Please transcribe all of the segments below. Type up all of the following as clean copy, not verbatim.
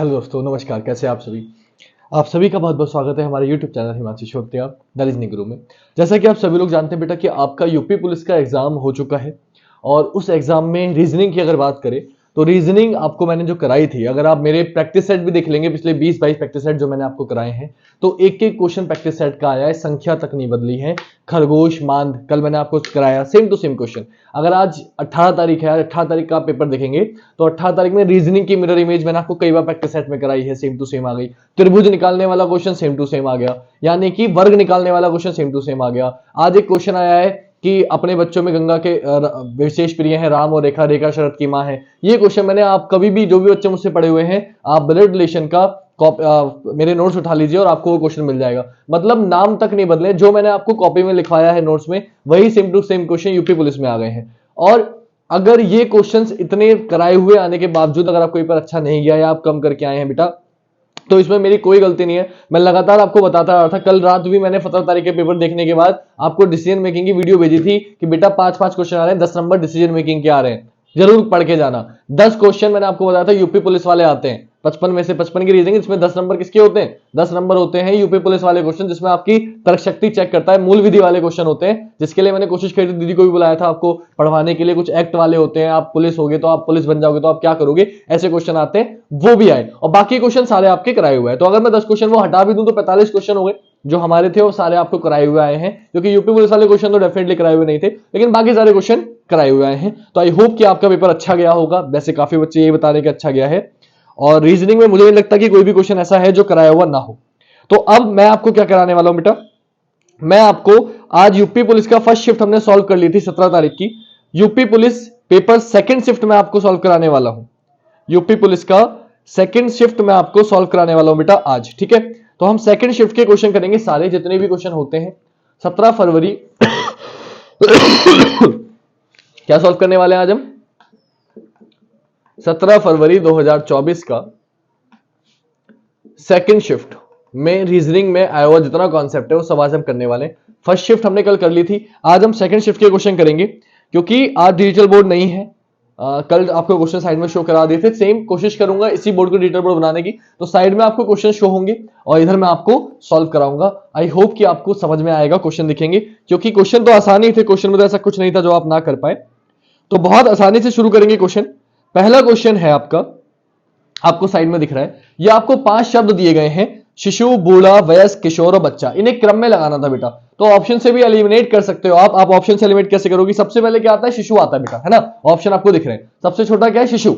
Hello दोस्तों, नमस्कार। कैसे हैं आप सभी का बहुत बहुत स्वागत है हमारे YouTube channel Himanshu Shrotriya the reasoning guru में। जैसा कि आप सभी लोग जानते हैं बेटा कि आपका यूपी पुलिस का एग्जाम हो चुका है और उस एग्जाम में रीजनिंग की अगर बात करें तो रीजनिंग आपको मैंने जो कराई थी, अगर आप मेरे प्रैक्टिस सेट भी देख लेंगे, पिछले 20-22 प्रैक्टिस सेट जो मैंने आपको कराए हैं, तो एक एक क्वेश्चन प्रैक्टिस सेट का आया है, संख्या तक नहीं बदली है। खरगोश, मांद कल मैंने आपको कराया, सेम टू सेम क्वेश्चन। अगर आज 18 तारीख है, 18 तारीख का आप पेपर देखेंगे तो 18 तारीख में रीजनिंग की मिरर इमेज मैंने आपको कई बार प्रैक्टिस सेट में कराई है, सेम टू सेम आ गई। त्रिभुज निकालने वाला क्वेश्चन सेम टू सेम आ गया, यानी कि वर्ग निकालने वाला क्वेश्चन सेम टू सेम आ गया। आज एक क्वेश्चन आया है कि अपने बच्चों में गंगा के विशेष प्रिय हैं राम और रेखा, रेखा शरद की मां है। ये क्वेश्चन मैंने, आप कभी भी जो भी बच्चे मुझसे पढ़े हुए हैं, आप ब्लड रिलेशन का मेरे नोट्स उठा लीजिए और आपको वो क्वेश्चन मिल जाएगा। मतलब नाम तक नहीं बदले, जो मैंने आपको कॉपी में लिखवाया है नोट्स में, वही same to same question UP police में आ गए हैं। और अगर ये क्वेश्चंस इतने कराए हुए आने के बावजूद अगर आपको पेपर अच्छा नहीं गया या आप कम करके आए हैं बेटा, तो इसमें मेरी कोई गलती नहीं है। मैं लगातार आपको बताता रहा था। कल रात भी मैंने 17 तारीख के पेपर देखने के बाद आपको डिसीजन मेकिंग की वीडियो भेजी थी कि बेटा 5-5 क्वेश्चन आ रहे हैं, 10 नंबर डिसीजन मेकिंग के आ रहे हैं, जरूर पढ़ के जाना। 10 क्वेश्चन मैंने आपको बताया था यूपी पुलिस वाले आते हैं, 55 में से 55 की रीजनिंग, इसमें 10 नंबर किसके होते हैं? 10 नंबर होते हैं यूपी पुलिस वाले क्वेश्चन, जिसमें आपकी तर्क शक्ति चेक करता है। मूल विधि वाले क्वेश्चन होते हैं, जिसके लिए मैंने कोशिश करी थी, दीदी को भी बुलाया था आपको पढ़वाने के लिए। कुछ एक्ट वाले होते हैं, आप पुलिस होगे तो आप पुलिस बन जाओगे तो आप क्या करोगे, ऐसे क्वेश्चन आते हैं, वो भी आए। और बाकी क्वेश्चन सारे आपके कराए हुए हैं। तो अगर मैं 10 क्वेश्चन वो हटा भी दूं तो 45 क्वेश्चन हो गए जो हमारे थे, वो सारे आपको कराए हुए आए हैं। क्योंकि यूपी पुलिस वाले क्वेश्चन तो डेफिनेटली कराए हुए नहीं थे, लेकिन बाकी सारे क्वेश्चन कराए हुए आए हैं। तो आई होप कि आपका पेपर अच्छा गया होगा। वैसे काफी बच्चे ये बता रहे हैं कि अच्छा गया है, और रीजनिंग में मुझे नहीं लगता कि कोई भी क्वेश्चन ऐसा है जो कराया हुआ ना हो। तो अब मैं आपको क्या कराने वाला हूं बेटा, मैं आपको आज यूपी पुलिस का फर्स्ट शिफ्ट हमने सॉल्व कर ली थी 17 तारीख की। UP police paper second shift में आपको सॉल्व कराने वाला हूं। यूपी पुलिस का सेकंड शिफ्ट में आपको सॉल्व कराने वाला हूं बेटा आज, ठीक है। तो हम सेकंड शिफ्ट के क्वेश्चन करेंगे, सारे जितने भी क्वेश्चन होते हैं। 17 फरवरी क्या सॉल्व करने वाले हैं आज हम? 17 फरवरी 2024 का सेकंड शिफ्ट में रीजनिंग में आया हुआ जितना कॉन्सेप्ट है वो सब आज हम करने वाले हैं। फर्स्ट शिफ्ट हमने कल कर ली थी, आज हम सेकंड शिफ्ट के क्वेश्चन करेंगे। क्योंकि आज डिजिटल बोर्ड नहीं है, कल आपको क्वेश्चन साइड में शो करा दिए थे। सेम कोशिश करूंगा इसी बोर्ड को डिजिटल बोर्ड बनाने की, तो साइड में आपको क्वेश्चन शो होंगे और इधर मैं आपको सॉल्व कराऊंगा। आई होप कि आपको समझ में आएगा, क्वेश्चन दिखेंगे। क्योंकि क्वेश्चन तो आसान ही थे, क्वेश्चन में तो ऐसा कुछ नहीं था जो आप ना कर पाए। तो बहुत आसानी से शुरू करेंगे क्वेश्चन। पहला क्वेश्चन है आपका, आपको साइड में दिख रहा है, ये आपको 5 शब्द दिए गए हैं, शिशु, बूढ़ा, वयस्क, किशोर और बच्चा। इन्हें क्रम में लगाना था बेटा। तो ऑप्शन से भी एलिमिनेट कर सकते हो आप ऑप्शन से एलिमिनेट कैसे करोगे? सबसे पहले क्या आता है? शिशु आता है बेटा, है ना। ऑप्शन आपको दिख रहे हैं, सबसे छोटा क्या है? शिशु।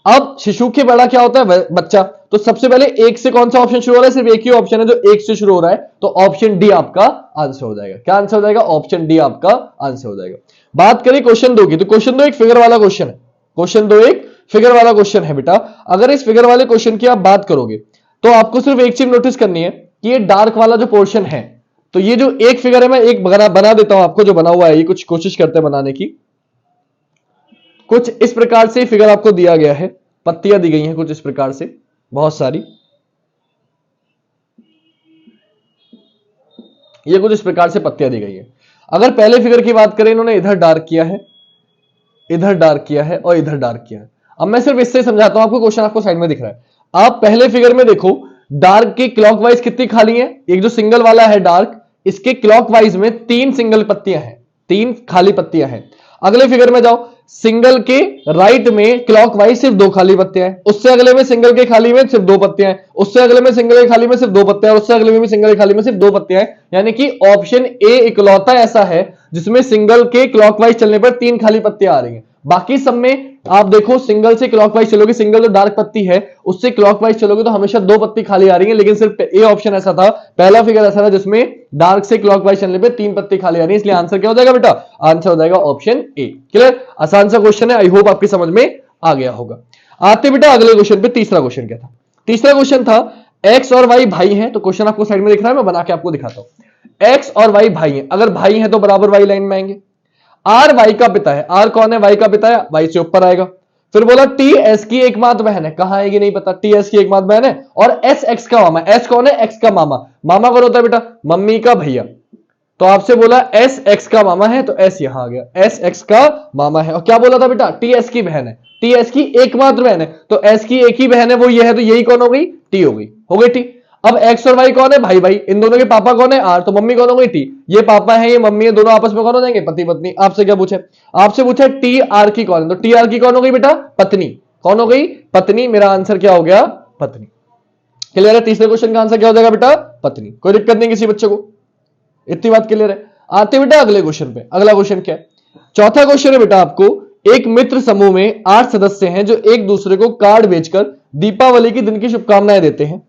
अब शिशु के बड़ा क्या होता है? बच्चा। तो सबसे पहले एक से कौन सा ऑप्शन शुरू हो रहा है? सिर्फ एक ही ऑप्शन है जो एक से शुरू हो रहा है, तो ऑप्शन डी आपका आंसर हो जाएगा। क्या आंसर हो जाएगा? ऑप्शन डी आपका आंसर हो जाएगा। बात करें क्वेश्चन 2 की, तो क्वेश्चन 2 एक फिगर वाला क्वेश्चन है। क्वेश्चन 2 एक फिगर वाला क्वेश्चन है बेटा। अगर इस फिगर वाले क्वेश्चन की आप बात करोगे तो आपको सिर्फ एक चीज नोटिस करनी है कि ये डार्क वाला जो पोर्शन है, तो ये जो एक फिगर है, मैं एक बना देता हूं आपको, जो बना हुआ है ये कुछ कोशिश करते हैं बनाने की। कुछ इस प्रकार से फिगर आपको दिया गया है, पत्तियां दी गई हैं कुछ इस प्रकार से, बहुत सारी। ये कुछ इस प्रकार से पत्तियां दी गई है। अगर पहले फिगर की बात करें, इन्होंने इधर डार्क किया है, इधर डार्क किया है और इधर डार्क किया है। अब मैं सिर्फ इससे समझाता हूं आपको, क्वेश्चन आपको साइड में दिख रहा है। आप पहले फिगर में देखो, डार्क के क्लॉकवाइज कितनी खाली है? एक जो सिंगल वाला है डार्क, इसके क्लॉकवाइज में 3 सिंगल पत्तियां हैं, 3 खाली पत्तियां हैं। अगले फिगर में जाओ, सिंगल के राइट में क्लॉकवाइज सिर्फ 2 खाली पत्तियां हैं। उससे अगले में सिंगल के खाली में सिर्फ 2 पत्तियां हैं। उससे अगले में सिंगल के खाली में सिर्फ 2 पत्तियां हैं। उससे अगले में भी सिंगल के खाली में सिर्फ 2 पत्तियां हैं। यानी कि ऑप्शन ए इकलौता ऐसा है जिसमें सिंगल के क्लॉकवाइज चलने पर 3 खाली पत्तियां आ रही हैं। बाकी सब में आप देखो, सिंगल से क्लॉकवाइज चलोगे, सिंगल जो डार्क पत्ती है उससे क्लॉकवाइज चलोगे तो हमेशा 2 पत्ती खाली आ रही है। लेकिन सिर्फ ए ऑप्शन ऐसा था, पहला फिगर ऐसा था जिसमें डार्क से क्लॉकवाइज चलने पे 3 पत्ती खाली आ रही है। इसलिए आंसर क्या हो जाएगा बेटा? आंसर हो जाएगा ऑप्शन ए। क्लियर? आसान सा क्वेश्चन है, आई होप आपकी समझ में आ गया होगा। आते बेटा अगले क्वेश्चन पे। तीसरा क्वेश्चन क्या था? तीसरा क्वेश्चन था एक्स और वाई भाई हैं। तो क्वेश्चन आपको साइड में दिख रहा है, मैं बना के आपको दिखाता हूं। एक्स और वाई भाई हैं, अगर भाई हैं तो बराबर वाई लाइन में आएंगे। आर वाई का पिता है, आर कौन है? वाई का पिता है, वाई से ऊपर आएगा। फिर बोला टी एस की एकमात्र बहन है, कहां आएगी नहीं पता, टी एस की एकमात्र बहन है। और एस एक्स का मामा, एस कौन है? एक्स का मामा। मामा कौन होता है बेटा? मम्मी का भैया। तो आपसे बोला एस एक्स का मामा है, तो एस यहां आ गया, एस एक्स का मामा है। और क्या बोला था बेटा, टी एस की बहन है, टी एस की एकमात्र बहन है, तो एस की एक ही बहन है वो ये है, तो यही कौन हो गई, टी हो गई टी। अब एक्स और वाई कौन है, भाई भाई, इन दोनों के पापा कौन है, आर, तो मम्मी कौन हो गई, टी। ये पापा है ये मम्मी है, दोनों आपस में कौन हो जाएंगे, पति पत्नी। आपसे क्या पूछे, आपसे पूछा टी आर की कौन है, तो टी आर की कौन हो गई बेटा, पत्नी। कौन हो गई, पत्नी। मेरा आंसर क्या हो गया, पत्नी। क्लियर है, तीसरे क्वेश्चन का आंसर क्या हो जाएगा बेटा, पत्नी। कोई दिक्कत नहीं किसी बच्चे को, इतनी बात क्लियर है। आते बेटा अगले क्वेश्चन पे। अगला क्वेश्चन क्या है, चौथा क्वेश्चन है बेटा आपको, एक मित्र समूह में 8 सदस्य हैं जो एक दूसरे को कार्ड बेचकर दीपावली के दिन की शुभकामनाएं देते हैं,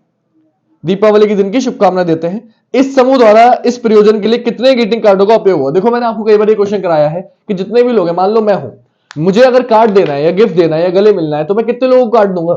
दीपावली के दिन की शुभकामनाएं देते हैं। इस समूह द्वारा इस प्रयोजन के लिए कितने ग्रीटिंग कार्डों का उपयोग हुआ। देखो मैंने आपको कई बार ये क्वेश्चन कराया है कि जितने भी लोग हैं, मान लो मैं हूं, मुझे अगर कार्ड देना है या गिफ्ट देना है या गले मिलना है, तो मैं कितने लोगों को कार्ड दूंगा,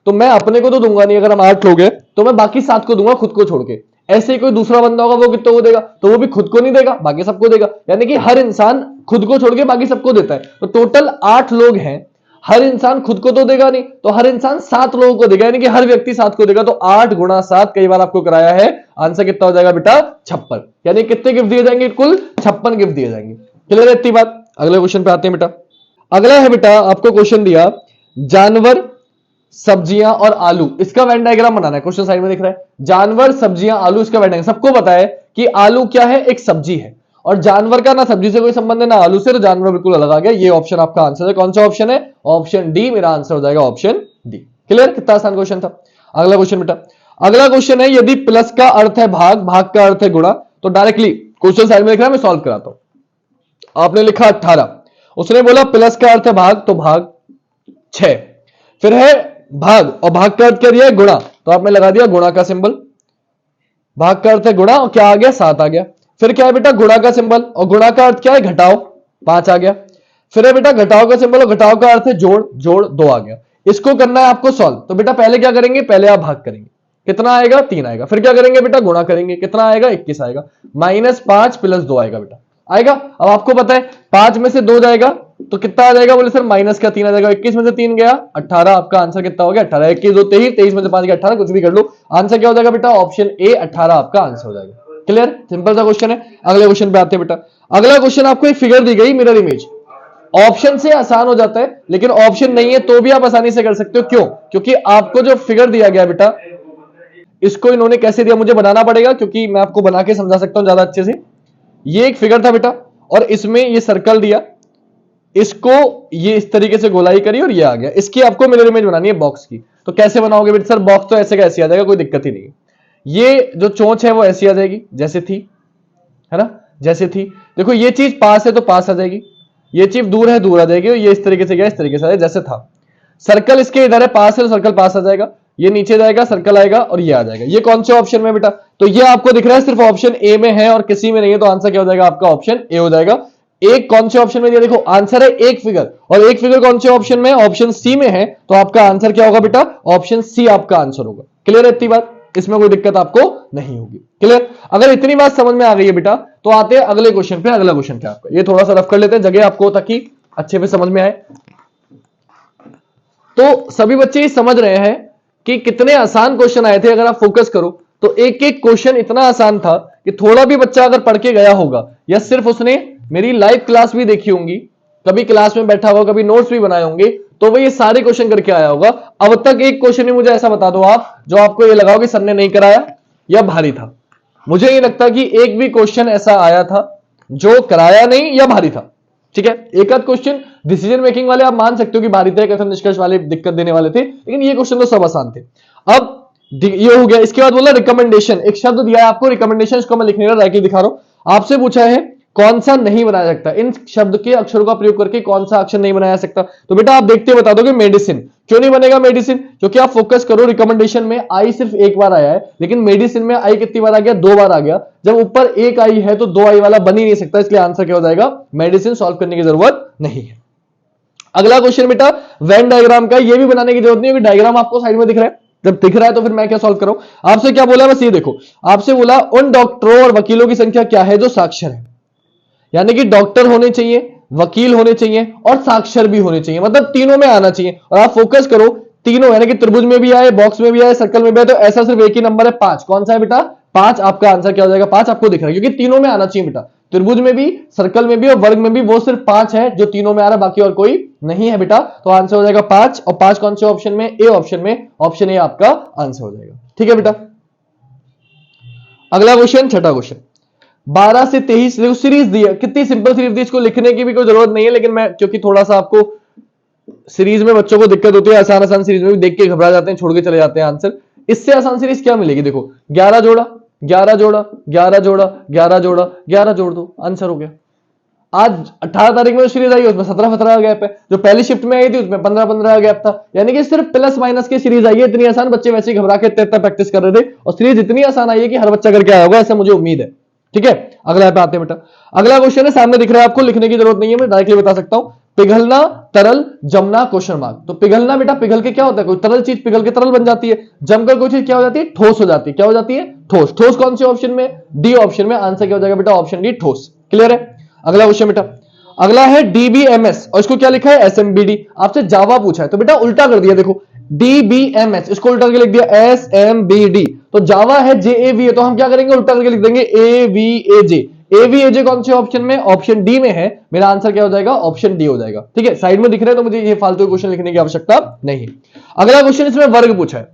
तो मैं अपने को तो दूंगा नहीं, अगर हम 8 लोग हैं तो मैं बाकी 7 को दूंगा खुद को छोड़ के। ऐसे ही कोई दूसरा बंदा होगा वो कितने को देगा, तो वो भी खुद को नहीं देगा, बाकी सबको देगा। यानी कि हर इंसान खुद को छोड़ के बाकी सबको देता है। तो टोटल 8 लोग हैं, हर इंसान खुद को तो देगा नहीं, तो हर इंसान 7 लोगों को देगा, यानी कि हर व्यक्ति 7 को देगा। तो 8 गुणा 7 कई बार आपको कराया है, आंसर कितना हो जाएगा बेटा, 56। यानी कितने गिफ्ट दिए जाएंगे, कुल 56 गिफ्ट दिए जाएंगे। क्लियर है इतनी बात। अगले क्वेश्चन पे आते हैं बेटा। अगला है बेटा आपको क्वेश्चन दिया, जानवर सब्जियां और आलू, इसका वेन डायग्राम बनाना है। क्वेश्चन साइड में दिख रहा है, जानवर सब्जियां आलू, इसका वेन डायग्राम। सबको पता है कि आलू क्या है, एक सब्जी है, और जानवर का ना सब्जी से कोई संबंध है ना आलू से, तो जानवर बिल्कुल अलग आ गया। ये ऑप्शन आपका आंसर है। कौन सा ऑप्शन है, ऑप्शन डी मेरा आंसर हो जाएगा, ऑप्शन डी। क्लियर, कितना आसान क्वेश्चन था। अगला क्वेश्चन बेटा, अगला क्वेश्चन है, यदि प्लस का अर्थ है भाग, भाग का अर्थ है गुणा, तो डायरेक्टली क्वेश्चन साइड में लिख रहा है, मैं सॉल्व कराता हूं। आपने लिखा 18, उसने बोला प्लस का अर्थ है भाग, तो भाग 6, फिर है भाग, और भाग का अर्थ क्या दिया है, गुणा, तो आपने लगा दिया गुणा का सिंबल। भाग का अर्थ है गुणा, और क्या आ गया, 7 आ गया। फिर क्या है बेटा, गुणा का सिंबल, और गुणा का अर्थ क्या है, घटाओ, 5 आ गया। फिर है बेटा घटाओ का सिंबल, और घटाओ का अर्थ है जोड़, जोड़ 2 आ गया। इसको करना है आपको सॉल्व, तो बेटा पहले क्या करेंगे, पहले आप भाग करेंगे, कितना आएगा, 3 आएगा। फिर क्या करेंगे बेटा, गुणा करेंगे, कितना आएगा, 21 आएगा। -5 + 2 आएगा बेटा, आएगा। अब आपको पता है 5 में से 2 जाएगा तो कितना आ जाएगा, बोले सर माइनस का 3 आ जाएगा। 21 में से 3 गया 18, आपका आंसर कितना हो गया, 18। 21 2 23, 23 में से 5 गया 18, कुछ भी कर लो, आंसर क्या हो जाएगा बेटा, ऑप्शन ए 18 आपका आंसर हो जाएगा। क्लियर, सिंपल सा क्वेश्चन है। अगले क्वेश्चन पे आते हैं बेटा। अगला क्वेश्चन आपको एक फिगर दी गई, मिरर इमेज। ऑप्शन से आसान हो जाता है, लेकिन ऑप्शन नहीं है तो भी आप आसानी से कर सकते हो। क्यों, क्योंकि आपको जो फिगर दिया गया बेटा, इसको इन्होंने कैसे दिया मुझे बनाना पड़ेगा, क्योंकि मैं आपको बना के समझा सकता हूं ज्यादा अच्छे से। ये एक फिगर था बेटा, और इसमें ये सर्कल दिया, इसको ये इस तरीके से गोलाई करी और ये आ गया। इसकी आपको मिरर इमेज बनानी है बॉक्स की। तो कैसे बनाओगे बेटा, सर बॉक्स तो ऐसे का ऐसे आ जाएगा, कोई दिक्कत ही नहीं है। ये जो चोंच है वो ऐसी आ जाएगी जैसे थी, है ना, जैसे थी। देखो ये चीज पास है तो पास आ जाएगी, ये चीज दूर है दूर आ जाएगी, और ये इस तरीके से गया इस तरीके से आ जाएगा जैसे था। सर्कल इसके इधर है, पास है तो सर्कल पास आ जाएगा, ये नीचे जाएगा सर्कल आएगा और ये आ जाएगा। ये कौन से ऑप्शन में बेटा, तो ये आपको दिख रहा है सिर्फ ऑप्शन ए में है और किसी में नहीं है, तो आंसर क्या हो जाएगा आपका, ऑप्शन ए हो जाएगा। एक कौन से ऑप्शन में दिया, देखो आंसर है एक फिगर, और एक फिगर कौन से ऑप्शन में, ऑप्शन सी में है, तो आपका आंसर क्या होगा बेटा, ऑप्शन सी आपका आंसर होगा। क्लियर है इतनी बात, इसमें कोई दिक्कत आपको नहीं होगी। क्लियर, अगर इतनी बात समझ में आ गई है बेटा, तो आते हैं अगले क्वेश्चन पे। अगला क्वेश्चन क्या आपका, ये थोड़ा सा रफ कर लेते हैं जगह आपको, ताकि अच्छे से समझ में आए। तो सभी बच्चे ये समझ रहे हैं कि कितने आसान क्वेश्चन आए थे। अगर आप फोकस करो तो एक एक क्वेश्चन इतना आसान था कि थोड़ा भी बच्चा अगर पढ़ के गया होगा, या सिर्फ उसने मेरी लाइव क्लास भी देखी होंगी, कभी क्लास में बैठा होगा, कभी नोट्स भी बनाए होंगे, तो वो ये सारे क्वेश्चन करके आया होगा। अब तक एक क्वेश्चन ही मुझे ऐसा बता दो आप, जो आपको ये लगा कि सर ने नहीं कराया या भारी था। मुझे ये लगता कि एक भी क्वेश्चन ऐसा आया था जो कराया नहीं या भारी था। ठीक है, एक आध क्वेश्चन डिसीजन मेकिंग वाले आप मान सकते हो कि भारी थे, कथन निष्कर्ष वाले दिक्कत देने वाले थे, लेकिन ये क्वेश्चन तो सब आसान थे। अब ये हो गया। इसके बाद बोला रिकमेंडेशन, एक शब्द दिया है आपको रिकमेंडेशन, इसको मैं लिख नहीं रहा, राइट दिखा रहा हूं। आपसे पूछा है कौन सा नहीं बनाया सकता, इन शब्द के अक्षरों का प्रयोग करके कौन सा अक्षर नहीं बनाया सकता। तो बेटा आप देखते बता दोगे मेडिसिन। क्यों नहीं बनेगा मेडिसिन, क्योंकि आप फोकस करो, रिकमेंडेशन में आई सिर्फ एक बार आया है, लेकिन मेडिसिन में आई कितनी बार आ गया, 2 बार आ गया। जब ऊपर एक आई है तो 2 आई वाला बन ही नहीं सकता, इसलिए आंसर क्या हो जाएगा, मेडिसिन। सॉल्व करने की जरूरत नहीं है। अगला क्वेश्चन बेटा वेन डायग्राम का, ये भी बनाने की जरूरत नहीं है, डायग्राम आपको साइड में दिख रहा है। जब दिख रहा है तो फिर मैं क्या सॉल्व करूं। आपसे क्या बोला, बस ये देखो, आपसे बोला उन डॉक्टरों और वकीलों की संख्या क्या है जो साक्षर है। यानी कि डॉक्टर होने चाहिए, वकील होने चाहिए और साक्षर भी होने चाहिए, मतलब तीनों में आना चाहिए। और आप फोकस करो, तीनों यानी कि त्रिभुज में भी आए, बॉक्स में भी आए, सर्कल में भी आए, तो ऐसा सिर्फ एक ही नंबर है 5। कौन सा है बेटा, 5 आपका आंसर क्या हो जाएगा, 5 आपको दिख रहा है क्योंकि तीनों में आना चाहिए बेटा, त्रिभुज में भी, सर्कल में भी और वर्ग में भी वो सिर्फ 5 है जो तीनों में आ रहा है, बाकी और कोई नहीं है बेटा। तो आंसर हो जाएगा 5, और 5 कौन से ऑप्शन में, ए ऑप्शन में, ऑप्शन ए आपका आंसर हो जाएगा। ठीक है बेटा। अगला क्वेश्चन, छठा क्वेश्चन, 12 से 23 देखो सीरीज दी है, कितनी सिंपल सीरीज दी, इसको लिखने की भी कोई जरूरत नहीं है, लेकिन मैं क्योंकि थोड़ा सा आपको सीरीज में बच्चों को दिक्कत होती है, आसान आसान सीरीज में भी देख के घबरा जाते हैं, छोड़ के चले जाते हैं आंसर। इससे आसान सीरीज क्या मिलेगी, देखो 11 जोड़ा 11 जोड़ा 11 जोड़ा 11 जोड़ा 11 जोड़ दो, आंसर हो गया। आज 18 तारीख में जो सीरीज आई है उसमें 17-17 का गैप है, जो पहली शिफ्ट में आई थी उसमें 15-15 का गैप था, यानी कि सिर्फ प्लस माइनस की सीरीज आई है। इतनी आसान, बच्चे वैसे ही घबरा के इतना प्रैक्टिस कर रहे थे, और सीरीज इतनी आसान आई है कि हर बच्चा करके आया होगा, ऐसा मुझे उम्मीद है। ठीक है, अगला पे आते हैं बेटा। अगला क्वेश्चन है, सामने दिख रहा है आपको, लिखने की जरूरत नहीं है, मैं डायरेक्टली बता सकता हूं। पिघलना, तरल, जमना, क्वेश्चन मार्क। तो पिघलना बेटा, पिघल के क्या होता है, कोई तरल चीज पिघल के तरल बन जाती है, जमकर कोई चीज क्या हो जाती है, ठोस हो जाती है। क्या हो जाती है, ठोस। ठोस कौन से ऑप्शन में, डी ऑप्शन में, आंसर क्या हो जाएगा बेटा, ऑप्शन डी, ठोस। क्लियर है। अगला क्वेश्चन बेटा, अगला है डीबीएमएस, और इसको क्या लिखा है, एसएमबीडी। आपसे जावा पूछा है तो बेटा उल्टा कर दिया, देखो डीबीएमएस, इसको उल्टा करके लिख दिया एसएमबीडी। तो जावा है जेएवी है, तो हम क्या करेंगे, उल्टा करके लिख देंगे एवीएजे। एवीएजे कौन से ऑप्शन में, ऑप्शन डी में है, मेरा आंसर क्या हो जाएगा, ऑप्शन डी हो जाएगा। ठीक है, साइड में दिख रहा है तो मुझे ये फालतू क्वेश्चन लिखने की आवश्यकता नहीं। अगला क्वेश्चन, इसमें वर्ग पूछा है।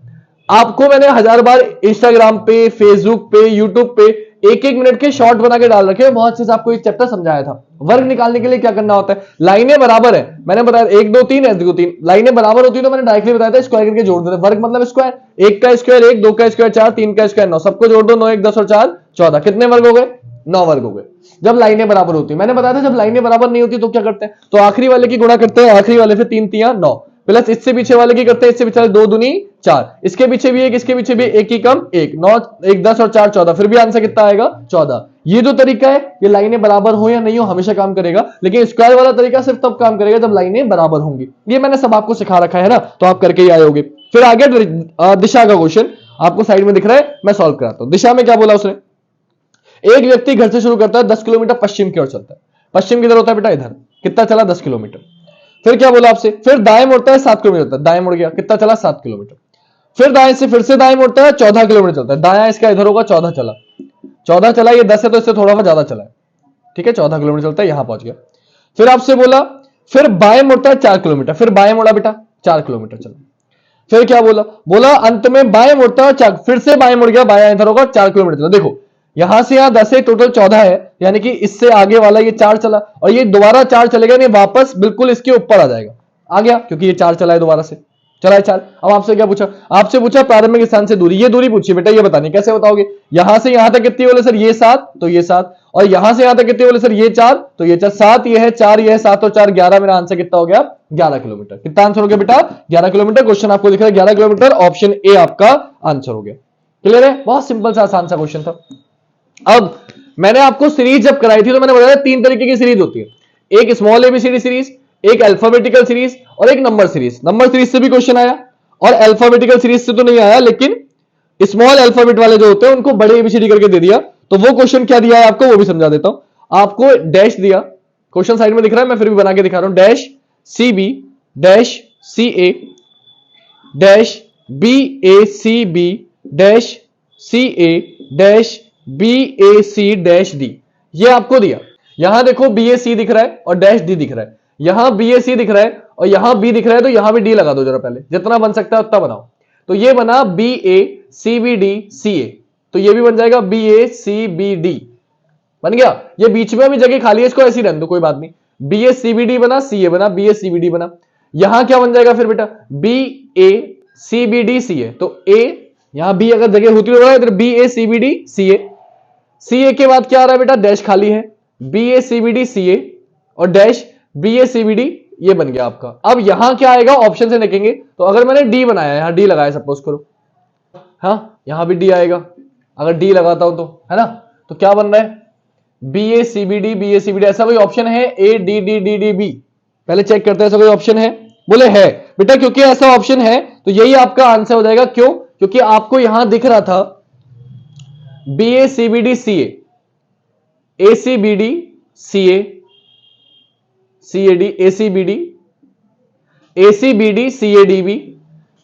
आपको मैंने 1000 बार इंस्टाग्राम पे, फेसबुक पे, यूट्यूब पे 1-1 मिनट के शॉर्ट बना के डाल रखे हैं, बहुत अच्छे से आपको एक चैप्टर समझाया था। वर्ग निकालने के लिए क्या करना होता है, लाइनें बराबर है, मैंने बताया 1 2 3 ऐसे 2 3 लाइनें बराबर होती है तो मैंने डायरेक्टली बताया था स्क्वायर करके जोड़ देते। वर्ग मतलब स्क्वायर, 1 का स्क्वायर 1, 2 का स्क्वायर 4, 3 का स्क्वायर 9, सबको जोड़ दो, 9 1 10 और 4 14, कितने वर्ग हो गए, 9 वर्ग हो गए। जब लाइनें बराबर होती है, मैंने बताया था जब लाइनें बराबर नहीं होती तो क्या करते हैं, तो आखिरी वाले की गुणा करते हैं, आखिरी वाले से 3 3 9, प्लस इससे पीछे वाले की करते हैं, इससे पीछे 2 दूनी 4, इसके पीछे भी 1, इसके पीछे भी 1 की कम 1, 9 1 10 और 4 14, फिर भी आंसर कितना आएगा 14। ये जो तरीका है, ये लाइनें बराबर हो या नहीं हो हमेशा काम करेगा, लेकिन स्क्वायर वाला तरीका सिर्फ तब काम करेगा जब लाइनें बराबर होंगी। ये मैंने सब आपको सिखा रखा है ना, तो आप करके ही आए होगे। फिर आगे दिशा का क्वेश्चन आपको साइड में दिख रहा है, मैं सॉल्व कराता हूं। दिशा में क्या बोला उसने, एक व्यक्ति घर से शुरू करता है, 10 किलोमीटर पश्चिम की ओर चलता है। पश्चिम किधर होता है बेटा, इधर। कितना चला, 10 किलोमीटर। फिर क्या बोला आपसे, फिर दाएं मुड़ता है, 7 किलोमीटर चलता है, दाएं मुड़ गया, कितना चला, 7 किलोमीटर। फिर दाएं से फिर से दाएं मुड़ता है, 14 किलोमीटर चलता है, दायां इसका इधर होगा, 14 चला, 14 चला, ये 10 है तो इससे थोड़ा सा ज्यादा चला है। ठीक है, 14 किलोमीटर चलता है, यहां पहुंच गया। फिर आपसे बोला, फिर बाएं मुड़ता है 4 किलोमीटर, फिर बाएं मुड़ा बेटा, 4 किलोमीटर चला। फिर क्या बोला, बोला अंत में बाएं मुड़ता है 4, फिर से बाएं मुड़ गया, बायां इधर होगा, 4 किलोमीटर चला। देखो यहां से यहां 10 है, टोटल 14 है, यानी कि इससे आगे वाला ये 4 चला, और ये दोबारा 4 चलेगा नहीं, वापस बिल्कुल इसके ऊपर आ जाएगा, आ गया, क्योंकि ये 4 चला है, दोबारा से चला है 4। अब आपसे क्या पूछा, आपसे पूछा प्रारंभिक स्थान से दूरी, ये दूरी पूछी बेटा, ये बतानी, कैसे बताओगे, यहां से यहां तक कितनी बोले सर, ये 7, तो ये 7, और यहां से यहां तक कितनी बोले सर, ये 4, तो ये 4, 7 ये है, 4 ये है, 7 और 4 11, मेरा आंसर कितना हो गया, 11 किलोमीटर। कितना आंसर हो गया बेटा, 11 किलोमीटर। क्वेश्चन आपको दिख रहा है 11 किलोमीटर, ऑप्शन ए आपका आंसर हो गया। क्लियर है, बहुत सिंपल सा आसान सा क्वेश्चन था। अब मैंने आपको सीरीज जब कराई थी तो मैंने बताया 3 तरीके की सीरीज होती है, एक स्मॉल एबीसीडी सीरीज, एक अल्फाबेटिकल सीरीज और एक नंबर सीरीज। नंबर सीरीज से भी क्वेश्चन आया और अल्फाबेटिकल सीरीज से तो नहीं आया, लेकिन स्मॉल अल्फाबेट वाले जो होते हैं उनको बड़े एबीसीडी करके दे दिया। तो वो क्वेश्चन क्या दिया है आपको वो भी समझा देता हूं। आपको डैश दिया, क्वेश्चन साइड में दिख रहा है, मैं फिर भी बना के दिखा रहा हूं, dash C B dash C A dash B A C B dash C A dash B A C dash D, ये आपको दिया। यहां देखो बी ए सी दिख रहा है और डैश डी दिख रहा है, यहां बी ए सी दिख रहा है और यहां बी दिख रहा है, तो यहां भी डी लगा दो जरा, पहले जितना बन सकता है उतना बनाओ। तो ये बना B A C B D C ए, तो ये भी बन जाएगा B A C B D, बन गया। ये बीच में भी जगह खाली है, इसको ऐसी रहने दो, कोई बात नहीं। B A C B D बना, सी ए बना, B A C B D बना। यहां क्या बन जाएगा फिर बेटा, B A C B D C ए, तो ए यहां बी अगर जगह होती है इधर B A C B D C A, सी ए के बाद क्या आ रहा है बेटा, डैश खाली है, B A C B D C ए और dash B A C B D, ये बन गया आपका। अब यहां क्या आएगा, ऑप्शन से देखेंगे तो अगर मैंने डी बनाया, यहां डी लगाया सपोज करो, हाँ यहां भी डी आएगा, अगर डी लगाता हूं तो, है ना, तो क्या बन रहा है, B A C B D B A C B D, ऐसा कोई ऑप्शन है, A D D D D B, पहले चेक करते हैं ऐसा कोई ऑप्शन है, बोले है बेटा, क्योंकि ऐसा ऑप्शन है तो यही आपका आंसर हो जाएगा। क्यों, क्योंकि आपको यहां दिख रहा था B A C B D C A C B D C A D A C B D C A D B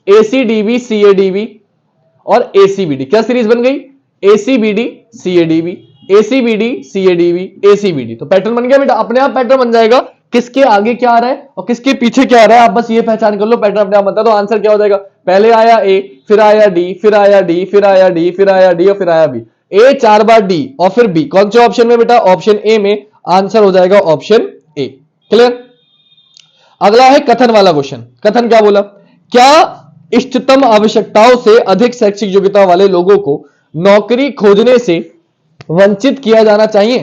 A C D B C A D B और ए सी बी डी, क्या series बन गई, ACBD CADB, ACBD CADB, ACBD। तो pattern बन गया बेटा, अपने आप पैटर्न बन जाएगा किसके आगे क्या आ रहा है और किसके पीछे क्या आ रहा है, आप बस ये पहचान कर लो, पैटर्न अपने आप बनता है। तो आंसर क्या हो जाएगा, पहले आया A, फिर आया D, फिर आया D, फिर आया D, फिर आया D और फिर आया B। A 4 बार D और फिर B, कौन से ऑप्शन में बेटा, ऑप्शन ए में। आंसर हो जाएगा ऑप्शन ए। क्लियर। अगला है कथन वाला क्वेश्चन। कथन क्या बोला, क्या इष्टतम आवश्यकताओं से अधिक शैक्षिक योग्यता वाले लोगों को नौकरी खोजने से वंचित किया जाना चाहिए।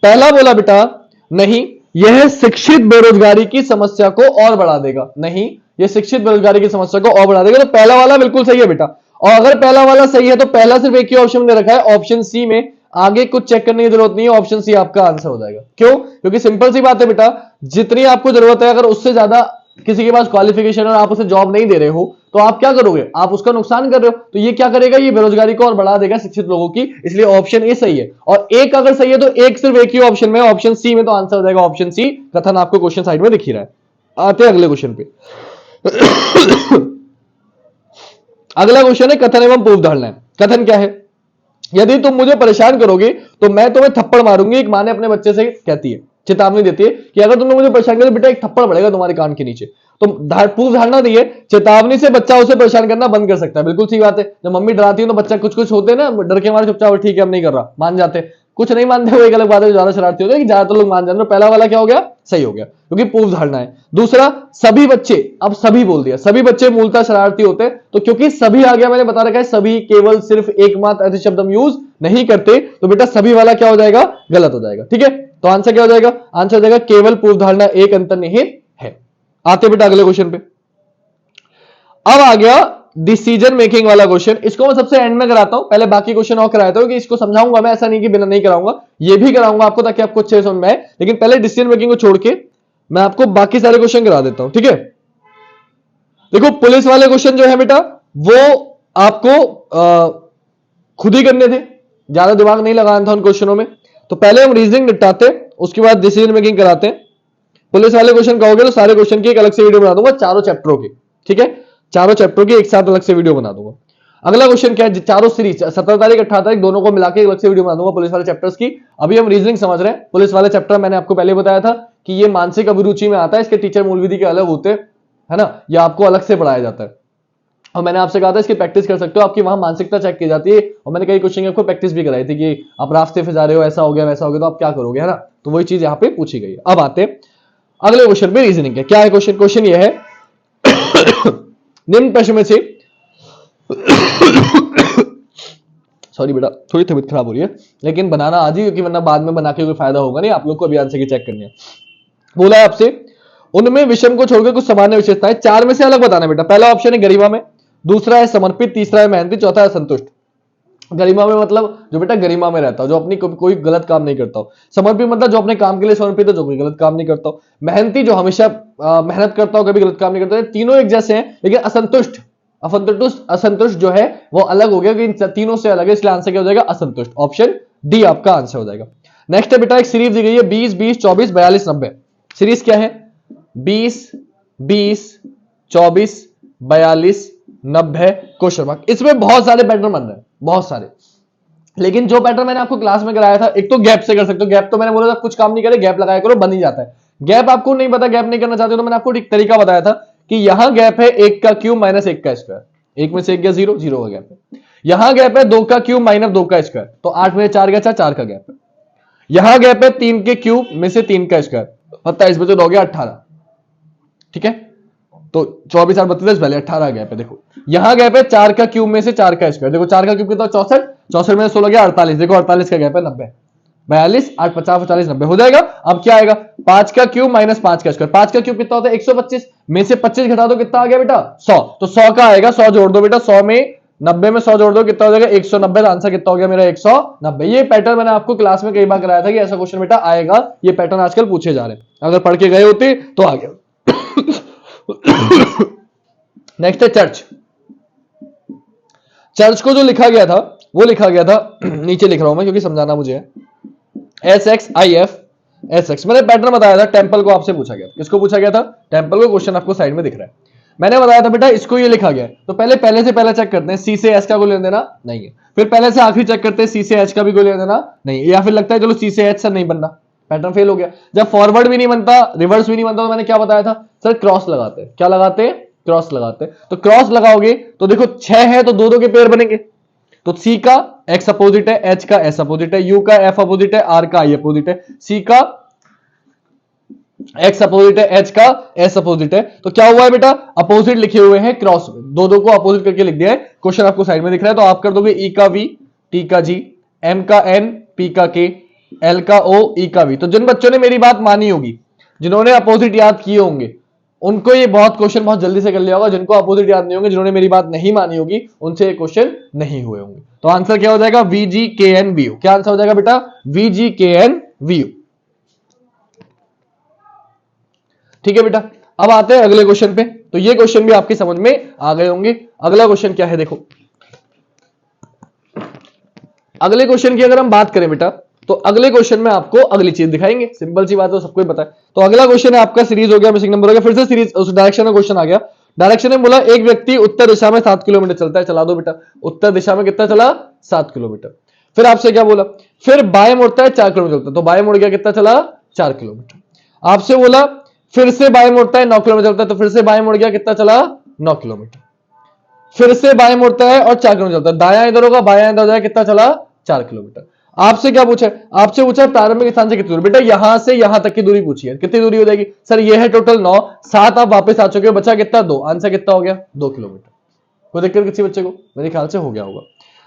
पहला बोला बेटा नहीं, यह शिक्षित बेरोजगारी की समस्या को और बढ़ा देगा। नहीं, यह शिक्षित बेरोजगारी की समस्या को और बढ़ा देगा। तो पहला वाला बिल्कुल सही है बेटा। और अगर पहला वाला सही है तो पहला सिर्फ एक ही ऑप्शन में रखा है, ऑप्शन सी में, आगे कुछ चेक करने की जरूरत नहीं है, ऑप्शन सी आपका आंसर हो जाएगा। क्यों, क्योंकि सिंपल सी बात है बेटा, जितनी आपको जरूरत है, अगर उससे ज्यादा किसी के पास क्वालिफिकेशन और आप उसे जॉब नहीं दे रहे हो तो आप क्या करोगे, आप उसका नुकसान कर रहे हो। तो ये क्या करेगा, ये बेरोजगारी को और बढ़ा देगा शिक्षित लोगों की। इसलिए ऑप्शन ए सही है। और एक अगर सही है तो एक सिर्फ एक ही ऑप्शन में, ऑप्शन सी में, तो आंसर हो जाएगा ऑप्शन सी। कथन आपको क्वेश्चन साइड में दिख ही रहा है। आते हैं अगले क्वेश्चन पे। अगला क्वेश्चन है कथन एवं पूर्व धारणाएं। कथन क्या है, यदि तुम मुझे परेशान करोगे तो मैं तुम्हें थप्पड़ मारूंगी। एक मां ने अपने बच्चे से कहती है, चेतावनी देती है कि अगर तुमने मुझे परेशान किया तो बेटा एक थप्पड़ पड़ेगा तुम्हारे कान के नीचे। तो पूर्व धारणा दी है, चेतावनी से बच्चा उसे परेशान करना बंद कर सकता है। बिल्कुल सही बात है। जब मम्मी डराती है तो बच्चा कुछ कुछ होते हैं ना, डर के मारे चुपचाप ठीक है हम नहीं कर रहा, मान जाते हैं। कुछ नहीं मानते वो एक अलग बात है, ज्यादा शरारती होते हैं, ज्यादातर लोग मान जाते हैं। पहला वाला क्या हो गया, सही हो गया, क्योंकि पूर्व धारणा है। दूसरा, सभी बच्चे, अब सभी बोल दिया, सभी बच्चे मूलतः शरारती होते हैं। तो क्योंकि सभी आ गया, मैंने बता रखा है सभी केवल सिर्फ एकमात्र ऐसे शब्द हम यूज नहीं करते, तो बेटा सभी वाला क्या हो जाएगा, गलत हो जाएगा। ठीक है, तो आंसर क्या हो जाएगा, आंसर हो जाएगा केवल पूर्व धारणा एक अंतर्निहित है। आते बेटा अगले क्वेश्चन पे। अब आ गया डिसीजन मेकिंग वाला क्वेश्चन। इसको मैं सबसे एंड में कराता हूं, पहले बाकी क्वेश्चन और कराता हूं कि इसको समझाऊंगा मैं, ऐसा नहीं कि बिना नहीं कराऊंगा, ये भी कराऊंगा आपको ताकि आपको अच्छे समझ में आए। लेकिन पहले डिसीजन मेकिंग को छोड़ के मैं आपको बाकी सारे क्वेश्चन करा देता हूं। ठीक है, देखो पुलिस वाले क्वेश्चन जो है बेटा वो आपको खुद ही करने थे, ज्यादा दिमाग नहीं लगाना था उन क्वेश्चनों में। तो पहले हम रीजनिंग निपटाते, उसके बाद डिसीजन मेकिंग कराते हैं। पुलिस वाले क्वेश्चन कहोगे तो सारे क्वेश्चन की एक अलग से वीडियो बना दूंगा, चारों चैप्टरों की। ठीक है, चारों चैप्टर की एक साथ अलग से वीडियो बना दूंगा। अगला क्वेश्चन क्या है, चारों सीरीज 17 तारीख 18 तारीख दोनों को मिलाकर अलग से वीडियो बना दूंगा पुलिस वाले चैप्टर्स की। अभी हम रीजनिंग समझ रहे हैं। पुलिस वाले चैप्टर मैंने आपको पहले बताया था कि ये मानसिक अभिरुचि में आता है, इसके टीचर मूल विधि के अलग होते हैं, है ना, ये आपको अलग से पढ़ाया जाता है। और मैंने आपसे कहा था इसकी प्रैक्टिस कर सकते हो, आपकी वहां मानसिकता चेक की जाती है। और मैंने कई क्वेश्चन की आपको प्रैक्टिस भी कराई थी कि आप रास्ते पे जा रहे हो, ऐसा हो गया वैसा हो गया, तो आप क्या करोगे, है ना। तो वही चीज यहाँ पे पूछी गई है। अब आते अगले क्वेश्चन पे, रीजनिंग के। क्या है क्वेश्चन, क्वेश्चन ये है निम्न प्रश्न में से सॉरी बेटा थोड़ी तबीयत खराब हो रही है, लेकिन बनाना आज ही, क्योंकि वरना बाद में बना के कोई फायदा होगा नहीं, आप लोग को अभी आंसर की चेक करनी है। बोला है आपसे, उनमें विषम को छोड़कर कुछ सामान्य विशेषताएं, चार में से अलग बताना बेटा। पहला ऑप्शन है गरिमा में, दूसरा है समर्पित, तीसरा है मेहनती, चौथा है संतुष्ट। गरिमा में मतलब जो बेटा गरिमा में रहता हो, जो अपनी कोई गलत काम नहीं करता हो। समर्पित मतलब जो अपने काम के लिए समर्पित है, जो कोई गलत काम नहीं करता हो। मेहनती जो हमेशा मेहनत करता हो, कभी गलत काम नहीं करता है। तीनों एक जैसे हैं, लेकिन असंतुष्ट जो है वो अलग हो गया, कि इन तीनों से अलग है, इसलिए आंसर क्या हो जाएगा, असंतुष्ट। ऑप्शन डी आपका आंसर हो जाएगा। नेक्स्ट है बेटा, एक सीरीज दी गई है 20 20 24 42 90। सीरीज क्या है, 20 20 24 42 90 क्वेश्चन मार्क। इसमें बहुत सारे पैटर्न बन रहे हैं, बहुत सारे। लेकिन जो पैटर्न मैंने आपको क्लास में कराया था, एक तो गैप से कर सकते हो। गैप तो मैंने बोला था कुछ काम नहीं करे, गैप लगाया करो, बन ही जाता है। गैप आपको नहीं पता, गैप नहीं करना चाहते तो मैंने आपको एक तरीका बताया था कि यहां गैप है 1 का क्यूब माइनस 1 का स्क्वायर, 1 में से 1 गया 0, 0 का गैप है। यहां गैप है 2 का क्यूब माइनस 2 का स्क्वायर, तो 8 में 4 गया 4 का गैप है। यहां गैप है 3 के क्यूब में से 3 का स्क्वायर, 27 में से 2 गया 18। ठीक है, तो 24 और 32 पहले 18 गैप है। देखो यहां गैप है 4 का क्यूब में से 4 का स्क्वायर, देखो 4 का क्यूब कितना 64, 64 में 16 गया 48, देखो 48 का गैप है 90, 42 8 50 40 90 हो जाएगा। अब क्या आएगा, 5 का क्यूब माइनस 5 का स्क्वायर, 5 का क्यूब कितना होता है 125, में से 25 घटा दो कितना आ गया बेटा 100, तो 100 का आएगा, 100 जोड़ दो बेटा, 100 में 90 में 100 जोड़ दो कितना हो जाएगा 190। आंसर कितना हो गया मेरा 190। ये पैटर्न मैंने आपको क्लास में कई बार कराया था कि ऐसा क्वेश्चन बेटा आएगा, ये पैटर्न आजकल पूछे जा रहे हैं, अगर पढ़ के गए होते तो आ गया। नेक्स्ट है चर्च। चर्च को जो लिखा गया था वो लिखा गया था नीचे लिख रहा हूं मैं क्योंकि समझाना मुझे है, SXIF SX। मैंने पैटर्न बताया था, टेंपल को आपसे पूछा गया था। किसको पूछा गया था, टेंपल को। क्वेश्चन आपको साइड में दिख रहा है। मैंने बताया था बेटा इसको ये लिखा गया है, तो पहले से पहले चेक करते हैं सी से एस का कोई लेना देना नहीं है, फिर पहले से आखिरी चेक करते हैं सी से एच का भी कोई लेना देना नहीं है, या फिर लगता है चलो सी से एच से नहीं बनना, पैटर्न फेल हो गया। जब फॉरवर्ड भी नहीं बनता, रिवर्स भी नहीं बनता, तो मैंने क्या बताया था सर क्रॉस लगाते हैं, क्या लगाते हैं क्रॉस लगाते हैं। तो क्रॉस लगाओगे तो देखो 6 है तो 2 2 के पेयर बनेंगे, तो सी का एक्स अपोजिट है, एच का एस अपोजिट है, यू का एफ अपोजिट है, आर का आई अपोजिट है, सी का एक्स अपोजिट है, एच का एस अपोजिट है। तो क्या हुआ है बेटा अपोजिट लिखे हुए हैं क्रॉस में, 2 2 को अपोजिट करके लिख दिया है। क्वेश्चन आपको साइड में दिख रहा है, तो आप कर दोगे ई का वी, टी का जी, एम का एन, पी का के, एल का ओ, ई का वी। तो जिन बच्चों ने मेरी बात मानी होगी, जिन्होंने अपोजिट याद किए होंगे, उनको ये बहुत क्वेश्चन बहुत जल्दी से कर लिया होगा। जिनको अपोजिट याद नहीं होंगे, जिन्होंने मेरी बात नहीं मानी होगी, उनसे ये क्वेश्चन नहीं हुए होंगे। तो आंसर क्या हो जाएगा वी जी के एन वी यू। क्या आंसर हो जाएगा बेटा वी जी के एन वी यू। ठीक है बेटा, अब आते हैं अगले क्वेश्चन पे। तो ये क्वेश्चन भी आपकी समझ में आ गए होंगे। अगला क्वेश्चन क्या है देखो, अगले क्वेश्चन की अगर हम बात करें बेटा, तो अगले क्वेश्चन में आपको अगली चीज दिखाएंगे, सिंपल सी बात है, सबको पता है। तो अगला क्वेश्चन है आपका सीरीज हो गया, मिसिंग नंबर हो गया, फिर से सीरीज उस डायरेक्शन में क्वेश्चन आ गया। डायरेक्शन में बोला एक व्यक्ति उत्तर दिशा में 7 किलोमीटर चलता है, चला दो बेटा, उत्तर दिशा में कितना चला 7 किलोमीटर। फिर आपसे क्या बोला, फिर बाएं मुड़ता है 4 किलोमीटर चलता है, तो बाएं मुड़ गया कितना चला 4 किलोमीटर। आपसे बोला फिर से बाएं मुड़ता है 9 किलोमीटर चलता है, तो फिर से बाएं मुड़ गया कितना चला 9 किलोमीटर। फिर से बाएं मुड़ता है और 4 किलोमीटर चलता है, दायां इधर होगा बायां इधर हो जाएगा, कितना चला 4 किलोमीटर। आपसे क्या पूछा है, आपसे पूछा है प्रारंभिक स्थान से कितनी दूरी, बेटा यहां से यहां तक की दूरी पूछी है, कितनी दूरी हो जाएगी सर, ये है टोटल 9, 7 आप वापस आ चुके हो, बचा कितना 2, आंसर कितना हो गया 2 किलोमीटर। कोई दिक्कत किसी बच्चे को, मेरे ख्याल से हो गया होगा।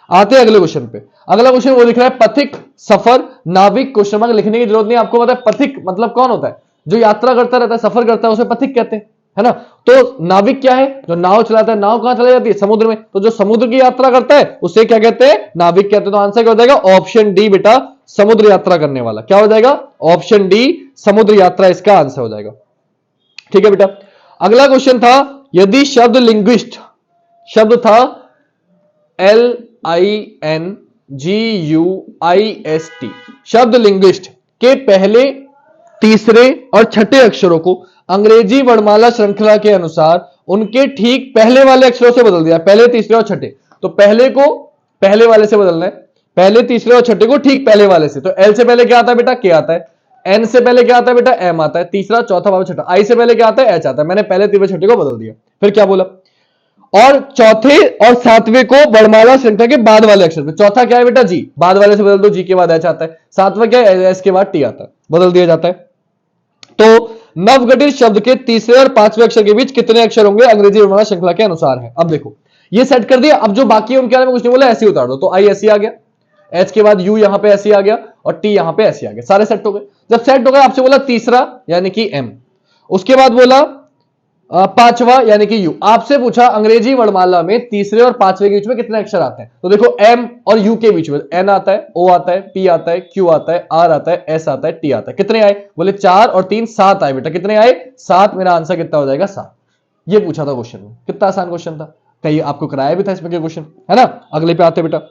आते हैं अगले क्वेश्चन पे। अगला क्वेश्चन वो लिख रहा है पथिक, सफर, नाविक, क्वेश्चन मार्क लिखने की जरूरत नहीं, आपको पता है पथिक मतलब कौन होता है, जो यात्रा करता रहता है, सफर करता है, उसे पथिक कहते हैं, है ना। तो नाविक क्या है, जो नाव चलाता है, नाव कहां चलाई जाती है समुद्र में, तो जो समुद्र की यात्रा करता है उसे क्या कहते हैं नाविक कहते हैं। तो आंसर क्या हो जाएगा ऑप्शन डी बेटा, समुद्र यात्रा करने वाला। क्या हो जाएगा ऑप्शन डी, समुद्र यात्रा इसका आंसर हो जाएगा। ठीक है बेटा, अगला क्वेश्चन था यदि शब्द लिंग्विस्ट, शब्द था LINGUIST, शब्द लिंग्विस्ट के पहले, तीसरे और छठे अक्षरों को अंग्रेजी वर्णमाला श्रृंखला के अनुसार उनके ठीक पहले वाले अक्षरों से बदल दिया, पहले, तीसरे और छठे। तो पहले को पहले वाले से बदलना है, पहले, तीसरे और छठे को ठीक पहले वाले से। तो एल से पहले क्या आता है बेटा के आता है, एन से पहले क्या आता है बेटा एम आता है, तीसरा चौथा पांचवा छठा, आई से पहले क्या आता है एच आता है। मैंने पहले, तीसरे, छठे को बदल दिया। फिर क्या बोला, और चौथे और सातवें को वर्णमाला श्रृंखला के बाद वाले अक्षर पे, चौथा क्या है बेटा जी, बाद वाले से बदल दो, जी के बाद एच आता है, सातवां क्या है एस के बाद टी आता है, बदल दिया जाता है। तो नवगठित शब्द के तीसरे और पांचवें अक्षर के बीच कितने अक्षर होंगे अंग्रेजी वर्णमाला श्रृंखला के अनुसार है। अब देखो ये सेट कर दिया, अब जो बाकी है उनके बारे में कुछ नहीं बोला, ऐसे ही उतार दो। तो आई ऐसे आ गया, एच के बाद यू यहां पे ऐसे आ गया, और टी यहां पे ऐसे आ गया, सारे सेट हो गए। जब सेट हो गए आपसे बोला तीसरा यानी कि एम, उसके बाद बोला पांचवा यानी कि यू। आपसे पूछा अंग्रेजी वर्णमाला में तीसरे और पांचवे के बीच में कितने अक्षर आते हैं, तो देखो एम और यू के बीच में एन आता है, ओ आता है, पी आता है, क्यू आता है, आर आता है, एस आता है, टी आता है। कितने आए, बोले 4 और 3 7 आए बेटा, कितने आए 7। मेरा आंसर कितना हो जाएगा 7। ये पूछा था क्वेश्चन में, कितना आसान क्वेश्चन था, कहीं आपको कराया भी था इसमें क्वेश्चन, है ना। अगले पे आते बेटा,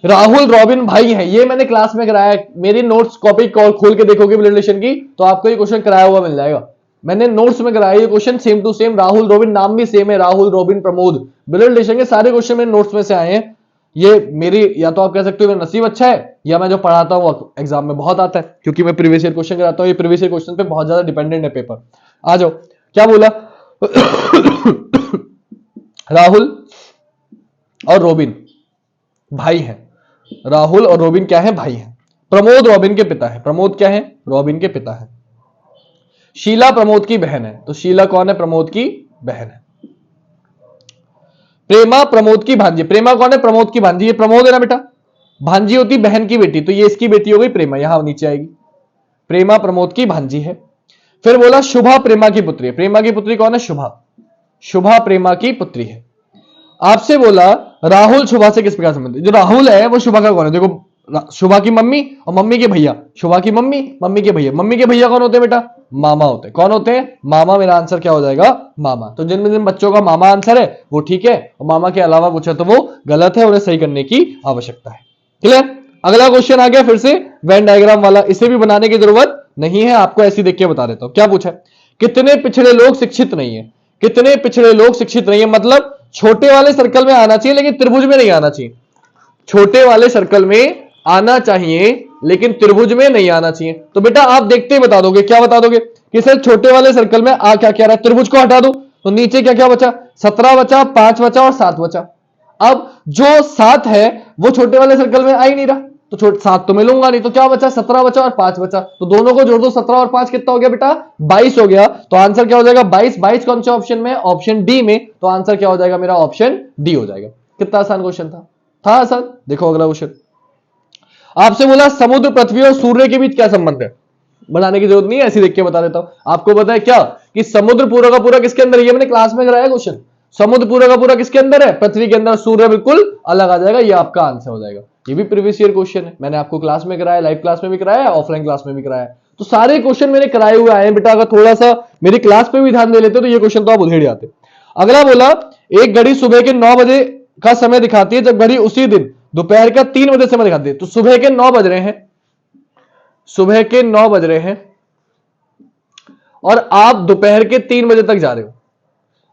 राहुल रॉबिन भाई है, ये मैंने क्लास में कराया, मेरी नोट्स कॉपी खोल के देखोगे ब्लड रिलेशन की तो आपको ये क्वेश्चन कराया हुआ मिल जाएगा, मैंने नोट्स में कराया ये question same to same. Rahul Robin नाम भी सेम है, Rahul Robin Pramod, blood relation के सारे क्वेश्चन मेरे नोट्स में से आए हैं। ये मेरी, या तो आप कह सकते हो मेरा नसीब अच्छा है, या मैं जो पढ़ाता हूं एग्जाम में बहुत आता है, क्योंकि मैं प्रीवियस ईयर क्वेश्चन कराता हूं, ये प्रीवियस ईयर क्वेश्चन पे बहुत ज्यादा डिपेंडेंट है पेपर। आ जाओ, क्या बोला राहुल और रोबिन भाई हैं, राहुल और रोबिन क्या है भाई हैं। प्रमोद रोबिन के पिता है, प्रमोद क्या है रोबिन के पिता है। शीला प्रमोद की बहन है, तो शीला कौन है प्रमोद की बहन है। प्रेमा प्रमोद की भांजी, प्रेमा कौन है प्रमोद की भांजी, ये प्रमोद है ना बेटा, भांजी होती बहन की बेटी, तो ये इसकी बेटी हो गई प्रेमा, यहां नीचे आएगी, प्रेमा प्रमोद की भांजी है। फिर बोला शुभा प्रेमा की पुत्री है, प्रेमा की पुत्री कौन है शुभा, शुभा प्रेमा की पुत्री है। आपसे बोला राहुल शुभा से किस प्रकार संबंधित, जो राहुल है वो शुभा का कौन है, देखो शुभा की मम्मी और मम्मी के भैया, शुभा की मम्मी मम्मी के भैया, मम्मी के भैया कौन होते हैं बेटा मामा होते हैं, कौन होते हैं मामा। मेरा आंसर क्या हो जाएगा मामा। तो जिन बच्चों का मामा आंसर है वो ठीक है, और मामा के अलावा पूछा तो वो गलत है, उन्हें सही करने की आवश्यकता है। क्लियर। अगला क्वेश्चन आ गया फिर से वेन डायग्राम वाला, इसे भी बनाने की जरूरत नहीं है, आपको ऐसी देख के बता देता हूं। क्या पूछा, कितने पिछड़े लोग शिक्षित नहीं है, कितने पिछड़े लोग शिक्षित नहीं है, मतलब छोटे वाले सर्कल में आना चाहिए लेकिन त्रिभुज में नहीं आना चाहिए। छोटे वाले सर्कल में आना चाहिए लेकिन त्रिभुज में नहीं आना चाहिए। तो बेटा आप देखते ही बता दोगे, क्या बता दोगे कि सर छोटे वाले सर्कल में आ क्या क्या रहा है, त्रिभुज को हटा दो तो नीचे क्या क्या बचा, 17 बचा, 5 बचा और 7 बचा। अब जो 7 है वो छोटे वाले सर्कल में आ ही नहीं रहा, तो 7 तो मिलूंगा नहीं, तो क्या बचा, 17 बचा और 5 बचा। तो दोनों को जोड़ दो, 17 और 5 कितना हो गया बेटा, 22 हो गया। तो आंसर क्या हो जाएगा, 22। 22 कौन से ऑप्शन में, ऑप्शन डी में। तो आंसर क्या हो जाएगा मेरा, ऑप्शन डी हो जाएगा। कितना आसान क्वेश्चन था आसान। देखो अगला क्वेश्चन आपसे बोला समुद्र, पृथ्वी और सूर्य के बीच क्या संबंध है। बनाने की जरूरत नहीं है, ऐसे देख के बता देता हूं। आपको पता है क्या कि समुद्र पूरा का पूरा किसके अंदर है, ये मैंने क्लास में कराया क्वेश्चन। समुद्र पूरा का पूरा किसके अंदर है, पृथ्वी के अंदर। सूर्य बिल्कुल अलग आ जाएगा, ये आपका आंसर हो जाएगा। ये भी प्रीवियस ईयर क्वेश्चन है, मैंने आपको क्लास में कराया, लाइव क्लास में भी कराया, ऑफलाइन क्लास में भी कराया। तो सारे क्वेश्चन मेरे कराए हुए आए हैं बेटा। अगर थोड़ा सा मेरी क्लास पे भी ध्यान दे लेते तो ये क्वेश्चन तो आप उधेड़ जाते। अगला बोला एक घड़ी सुबह के 9 बजे का समय दिखाती है जब घड़ी उसी दिन दोपहर का 3 बजे समय दिखाती है। तो सुबह के 9 बज रहे हैं, सुबह के 9 बज रहे हैं और आप दोपहर के 3 बजे तक जा रहे हो।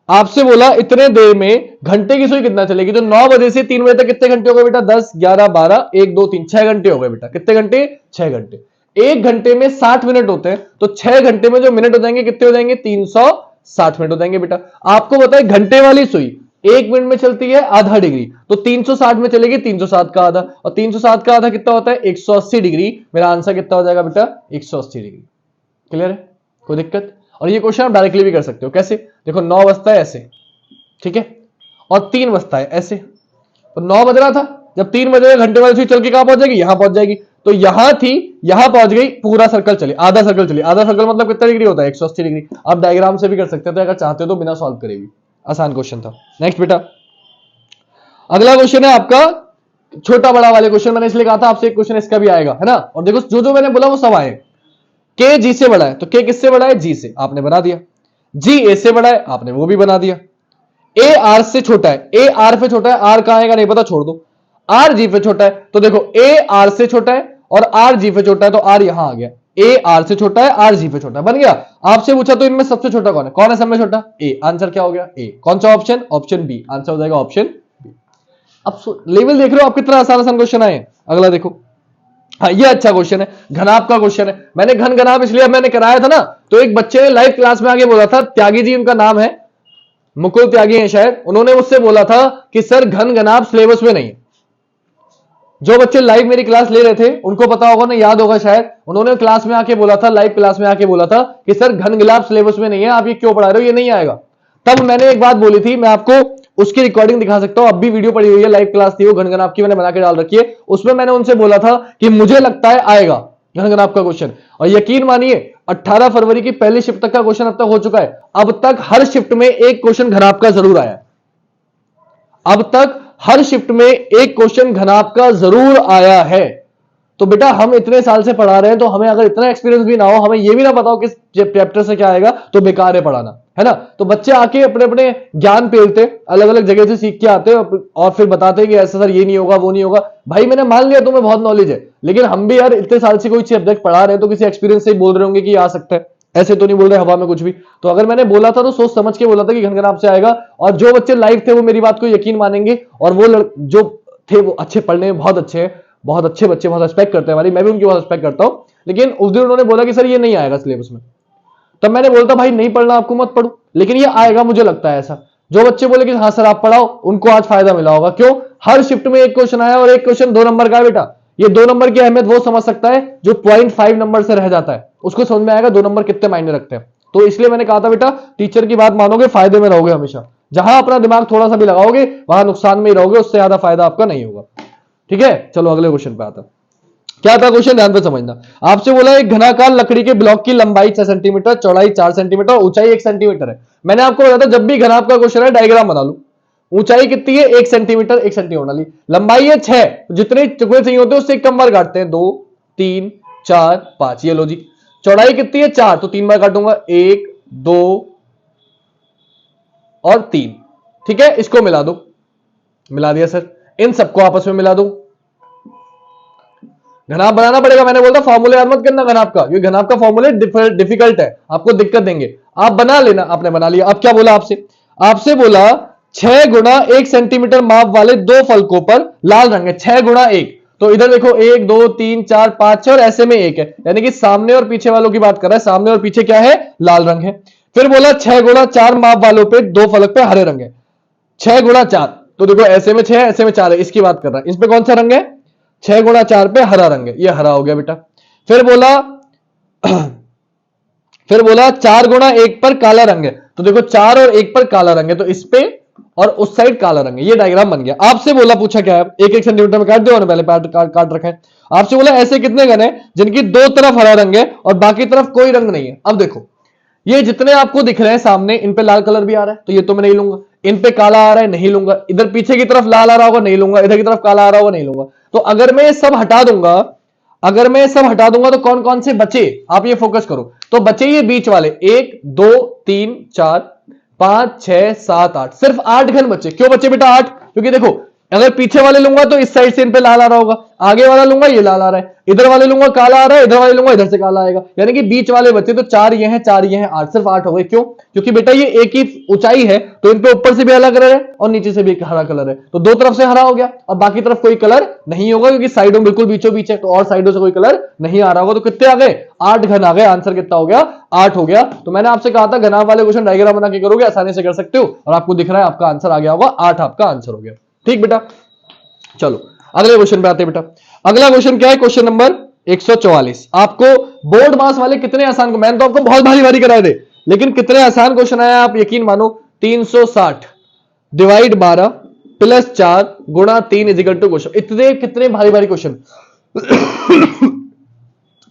आपसे बोला इतने देर में घंटे की सुई कितना चलेगी। तो 9 बजे से 3 बजे तक कितने घंटे हो गए बेटा, 10, 11, 12, 1, 2, 3, 6 घंटे हो गए बेटा। कितने घंटे, 6 घंटे। एक घंटे में 60 मिनट होते हैं, तो 6 घंटे में जो मिनट हो जाएंगे कितने हो जाएंगे, 360 मिनट हो जाएंगे बेटा। आपको बताए घंटे वाली सुई 1 मिनट में चलती है आधा डिग्री, तो 360 में चलेगी 360 का आधा, और 360 का आधा कितना होता है, 180 डिग्री। मेरा आंसर कितना हो जाएगा बेटा, 180 डिग्री। क्लियर है, कोई दिक्कत। और ये क्वेश्चन आप डायरेक्टली भी कर सकते हो। कैसे, देखो 9 बजता है ऐसे, ठीक है, और 3 बजता है ऐसे। तो 9 बज रहा था, जब 3 बजे घंटे वाली सुई चल के कहां पहुंच जाएगी, यहां पहुंच जाएगी। तो यहां थी, यहां पहुंच गई, पूरा सर्कल चली, आधा सर्कल चली। आधा सर्कल मतलब कितना डिग्री होता है, 180 डिग्री। आप डायग्राम से भी कर सकते थे अगर चाहते हो तो, बिना सॉल्व करे भी। आसान क्वेश्चन था। नेक्स्ट बेटा अगला क्वेश्चन है आपका छोटा बड़ा वाले क्वेश्चन। मैंने इसलिए कहा था आपसे एक क्वेश्चन इसका भी आएगा, है ना। और देखो जो जो मैंने बोला वो सब आए। के जी से बड़ा है, तो के किससे बड़ा है, जी से, आपने बना दिया। जी ए से बड़ा है, आपने वो भी बना दिया। ए आर से छोटा है, ए आर पे छोटा है, आर कहां आएगा नहीं पता, छोड़ दो। आर जी पे छोटा है, तो देखो ए आर से छोटा है और आर जी पे छोटा है, तो आर यहां आ गया। ए आर से छोटा है, आर जी पे छोटा है, बन गया। आपसे पूछा तो इनमें सबसे छोटा कौन है सब में छोटा, ए। आंसर क्या हो गया, ए। कौन सा ऑप्शन, ऑप्शन बी। आंसर हो जाएगा ऑप्शन बी। अब लेवल देख रहे हो आप, कितना आसान आसान क्वेश्चन आए। अगला देखो, हाँ ये अच्छा क्वेश्चन है, घनाभ का क्वेश्चन है। मैंने घन घनाभ इसलिए मैंने कराया था ना, तो एक बच्चे ने लाइव क्लास में आगे बोला था, त्यागी जी उनका नाम है, मुकुल त्यागी हैं शायद, उन्होंने मुझसे बोला था कि सर घन घनाभ सिलेबस में नहीं है। जो बच्चे लाइव मेरी क्लास ले रहे थे उनको पता होगा ना, याद होगा शायद, उन्होंने क्लास में आके बोला था, लाइव क्लास में आके बोला था कि सर घन घनाभ सिलेबस में नहीं है, आप ये क्यों पढ़ा रहे हो, ये नहीं आएगा। तब मैंने एक बात बोली थी, मैं आपको उसकी रिकॉर्डिंग दिखा सकता हूं, अब भी वीडियो पड़ी हुई है, लाइव क्लास थी वो घन घनाभ की, मैंने बना के डाल रखी है। उसमें मैंने उनसे बोला था कि मुझे लगता है आएगा घन घनाभ का क्वेश्चन। और यकीन मानिए 18 फरवरी की पहली शिफ्ट तक का क्वेश्चन अब तक हो चुका है। अब तक हर शिफ्ट में एक क्वेश्चन घनाभ का जरूर आया। अब तक हर शिफ्ट में एक क्वेश्चन घनाभ का जरूर आया है। तो बेटा हम इतने साल से पढ़ा रहे हैं, तो हमें अगर इतना एक्सपीरियंस भी ना हो, हमें ये भी ना पता हो किस चैप्टर से क्या आएगा, तो बेकार है पढ़ाना, है ना। तो बच्चे आके अपने अपने ज्ञान पेलते, अलग अलग जगह से सीख के आते और फिर बताते कि ऐसा सर ये नहीं होगा वो नहीं होगा। भाई मैंने मान लिया तुम्हें बहुत नॉलेज है, लेकिन हम भी यार इतने साल से कोई सब्जेक्ट पढ़ा रहे हैं, तो किसी एक्सपीरियंस से बोल रहे होंगे कि आ सकता है, ऐसे तो नहीं बोल रहे हवा में कुछ भी। तो अगर मैंने बोला था तो सोच समझ के बोला था कि घन घनाभ से आएगा। और जो बच्चे लाइव थे वो मेरी बात को यकीन मानेंगे, और वो जो थे वो अच्छे पढ़ने में बहुत अच्छे हैं, बहुत अच्छे बच्चे, बहुत रिस्पेक्ट करते हैं हमारी, मैं भी उनकी बहुत रिस्पेक्ट करता हूं। लेकिन उस दिन उन्होंने बोला कि सर ये नहीं आएगा सिलेबस में, तब मैंने बोलता भाई नहीं पढ़ना आपको मत पढ़ो, लेकिन ये आएगा मुझे लगता है ऐसा। जो बच्चे बोले कि हाँ सर आप पढ़ाओ, उनको आज फायदा मिला होगा। क्यों, हर शिफ्ट में एक क्वेश्चन आया, और एक क्वेश्चन 2 नंबर का है बेटा। ये 2 नंबर की अहमियत वो समझ सकता है जो 0.5 नंबर से रह जाता है, उसको समझ में आएगा 2 नंबर कितने मायने रखते हैं। तो इसलिए मैंने कहा था बेटा टीचर की बात मानोगे, फायदे में रहोगे हमेशा। जहां अपना दिमाग थोड़ा सा भी लगाओगे वहां नुकसान में ही रहोगे, उससे ज्यादा फायदा आपका नहीं होगा। ठीक है, चलो अगले क्वेश्चन पे आता। क्या था क्वेश्चन, ध्यान पे समझना। आपसे बोला एक घनाकार लकड़ी के ब्लॉक की लंबाई 6 सेंटीमीटर, चौड़ाई 4 सेंटीमीटर, ऊंचाई 1 सेंटीमीटर है। मैंने आपको बताया था जब भी घनाभ का क्वेश्चन है डायग्राम बना लो। ऊंचाई कितनी है, 1 सेंटीमीटर, 1 सेंटीमीटर वाली। लंबाई है 6, जितने टुकड़े चाहिए होते हैं उससे एक कम बार काटते हैं, 2, 3, 4, 5, ये लो जी। चौड़ाई कितनी है 4, तो 3 बार काटूंगा, 1, 2 और 3। ठीक है, इसको मिला दो, मिला दिया सर। इन सबको आपस में मिला दो, घनाभ बनाना पड़ेगा। मैंने बोला फॉर्मूले याद मत करना घनाभ का, क्योंकि घनाभ का फॉर्मूले डिफिकल्ट है, आपको दिक्कत देंगे। आप बना लेना, आपने बना लिया। अब क्या बोला आपसे, आपसे बोला 6 गुणा 1 सेंटीमीटर माप वाले दो फलकों पर लाल रंग है। 6 गुणा 1, तो इधर देखो 1 2 3 4 5 6 और ऐसे में 1 है, यानी कि सामने और पीछे वालों की बात कर रहा है। सामने और पीछे क्या है, लाल रंग है। फिर बोला 6 गुणा 4 माप वालों पे दो फलक पे हरे रंग है। 6 गुणा 4, तो देखो ऐसे में 6 ऐसे में 4 है, इसकी बात कर रहा है। इस पे कौन सा रंग है, 6 गुणा 4 पे हरा रंग है, ये हरा हो गया बेटा। फिर बोला फिर बोला 4 गुणा 1 पर काला रंग है, तो देखो 4 और 1 पर काला रंग है, तो इस पे और उस साइड काला रंग है, ये डायग्राम बन गया। आपसे बोला पूछा क्या है, 1 सेंटीमीटर में काट दो, पहले काट रखा है। आपसे बोला ऐसे कितने घन है जिनकी दो तरफ हरा रंग है और बाकी तरफ कोई रंग नहीं है। अब देखो ये जितने आपको दिख रहे हैं सामने, इन पे लाल कलर भी आ रहा है, तो ये तो मैं नहीं लूंगा। इन पे काला आ रहा है, नहीं लूंगा। इधर पीछे की तरफ लाल आ रहा होगा, नहीं लूंगा। इधर की तरफ काला आ रहा होगा, नहीं लूंगा। तो अगर मैं ये सब हटा दूंगा, अगर मैं सब हटा दूंगा तो कौन कौन से बचे, आप ये फोकस करो। तो बचे ये बीच वाले 1 2 3 4 5 6 7 8, सिर्फ 8 घन बचे। क्यों बचे बेटा 8, क्योंकि देखो अगर पीछे वाले लूंगा तो इस साइड से इन पे लाल आ रहा होगा, आगे वाला लूंगा ये लाल आ रहा है, इधर वाले लूंगा काला आ रहा है, इधर वाले लूंगा इधर से काला आएगा, यानी कि बीच वाले बचे। तो 4 ये हैं 4 ये हैं 8, सिर्फ 8 हो गए। क्यों, क्योंकि बेटा ये एक ही ऊंचाई है, तो इन पे ऊपर से भी अलग कलर है और नीचे से भी हरा कलर है, तो दो तरफ से हरा हो गया। अब बाकी तरफ कोई कलर नहीं होगा क्योंकि साइडों बिल्कुल बीचों बीच है, तो और साइडों से कोई कलर नहीं आ रहा होगा। तो कितने आ गए, 8 घन आ गए। आंसर कितना हो गया, 8 हो गया। तो मैंने आपसे कहा था घनाभ वाले क्वेश्चन डायग्राम बना के करोगे आसानी से कर सकते हो, और आपको दिख रहा है आपका आंसर आ गया होगा 8, आपका आंसर हो गया। ठीक बेटा, चलो अगले क्वेश्चन पे आते हैं बेटा। अगला क्वेश्चन क्या है, क्वेश्चन नंबर 144। आपको बोर्ड मास वाले कितने आसान, मैंने तो आपको बहुत भारी भारी कराए थे, लेकिन कितने आसान क्वेश्चन आया आप यकीन मानो। 360 डिवाइड 12 प्लस 4 गुणा 3 इजिकल टू क्वेश्चन। इतने कितने भारी भारी क्वेश्चन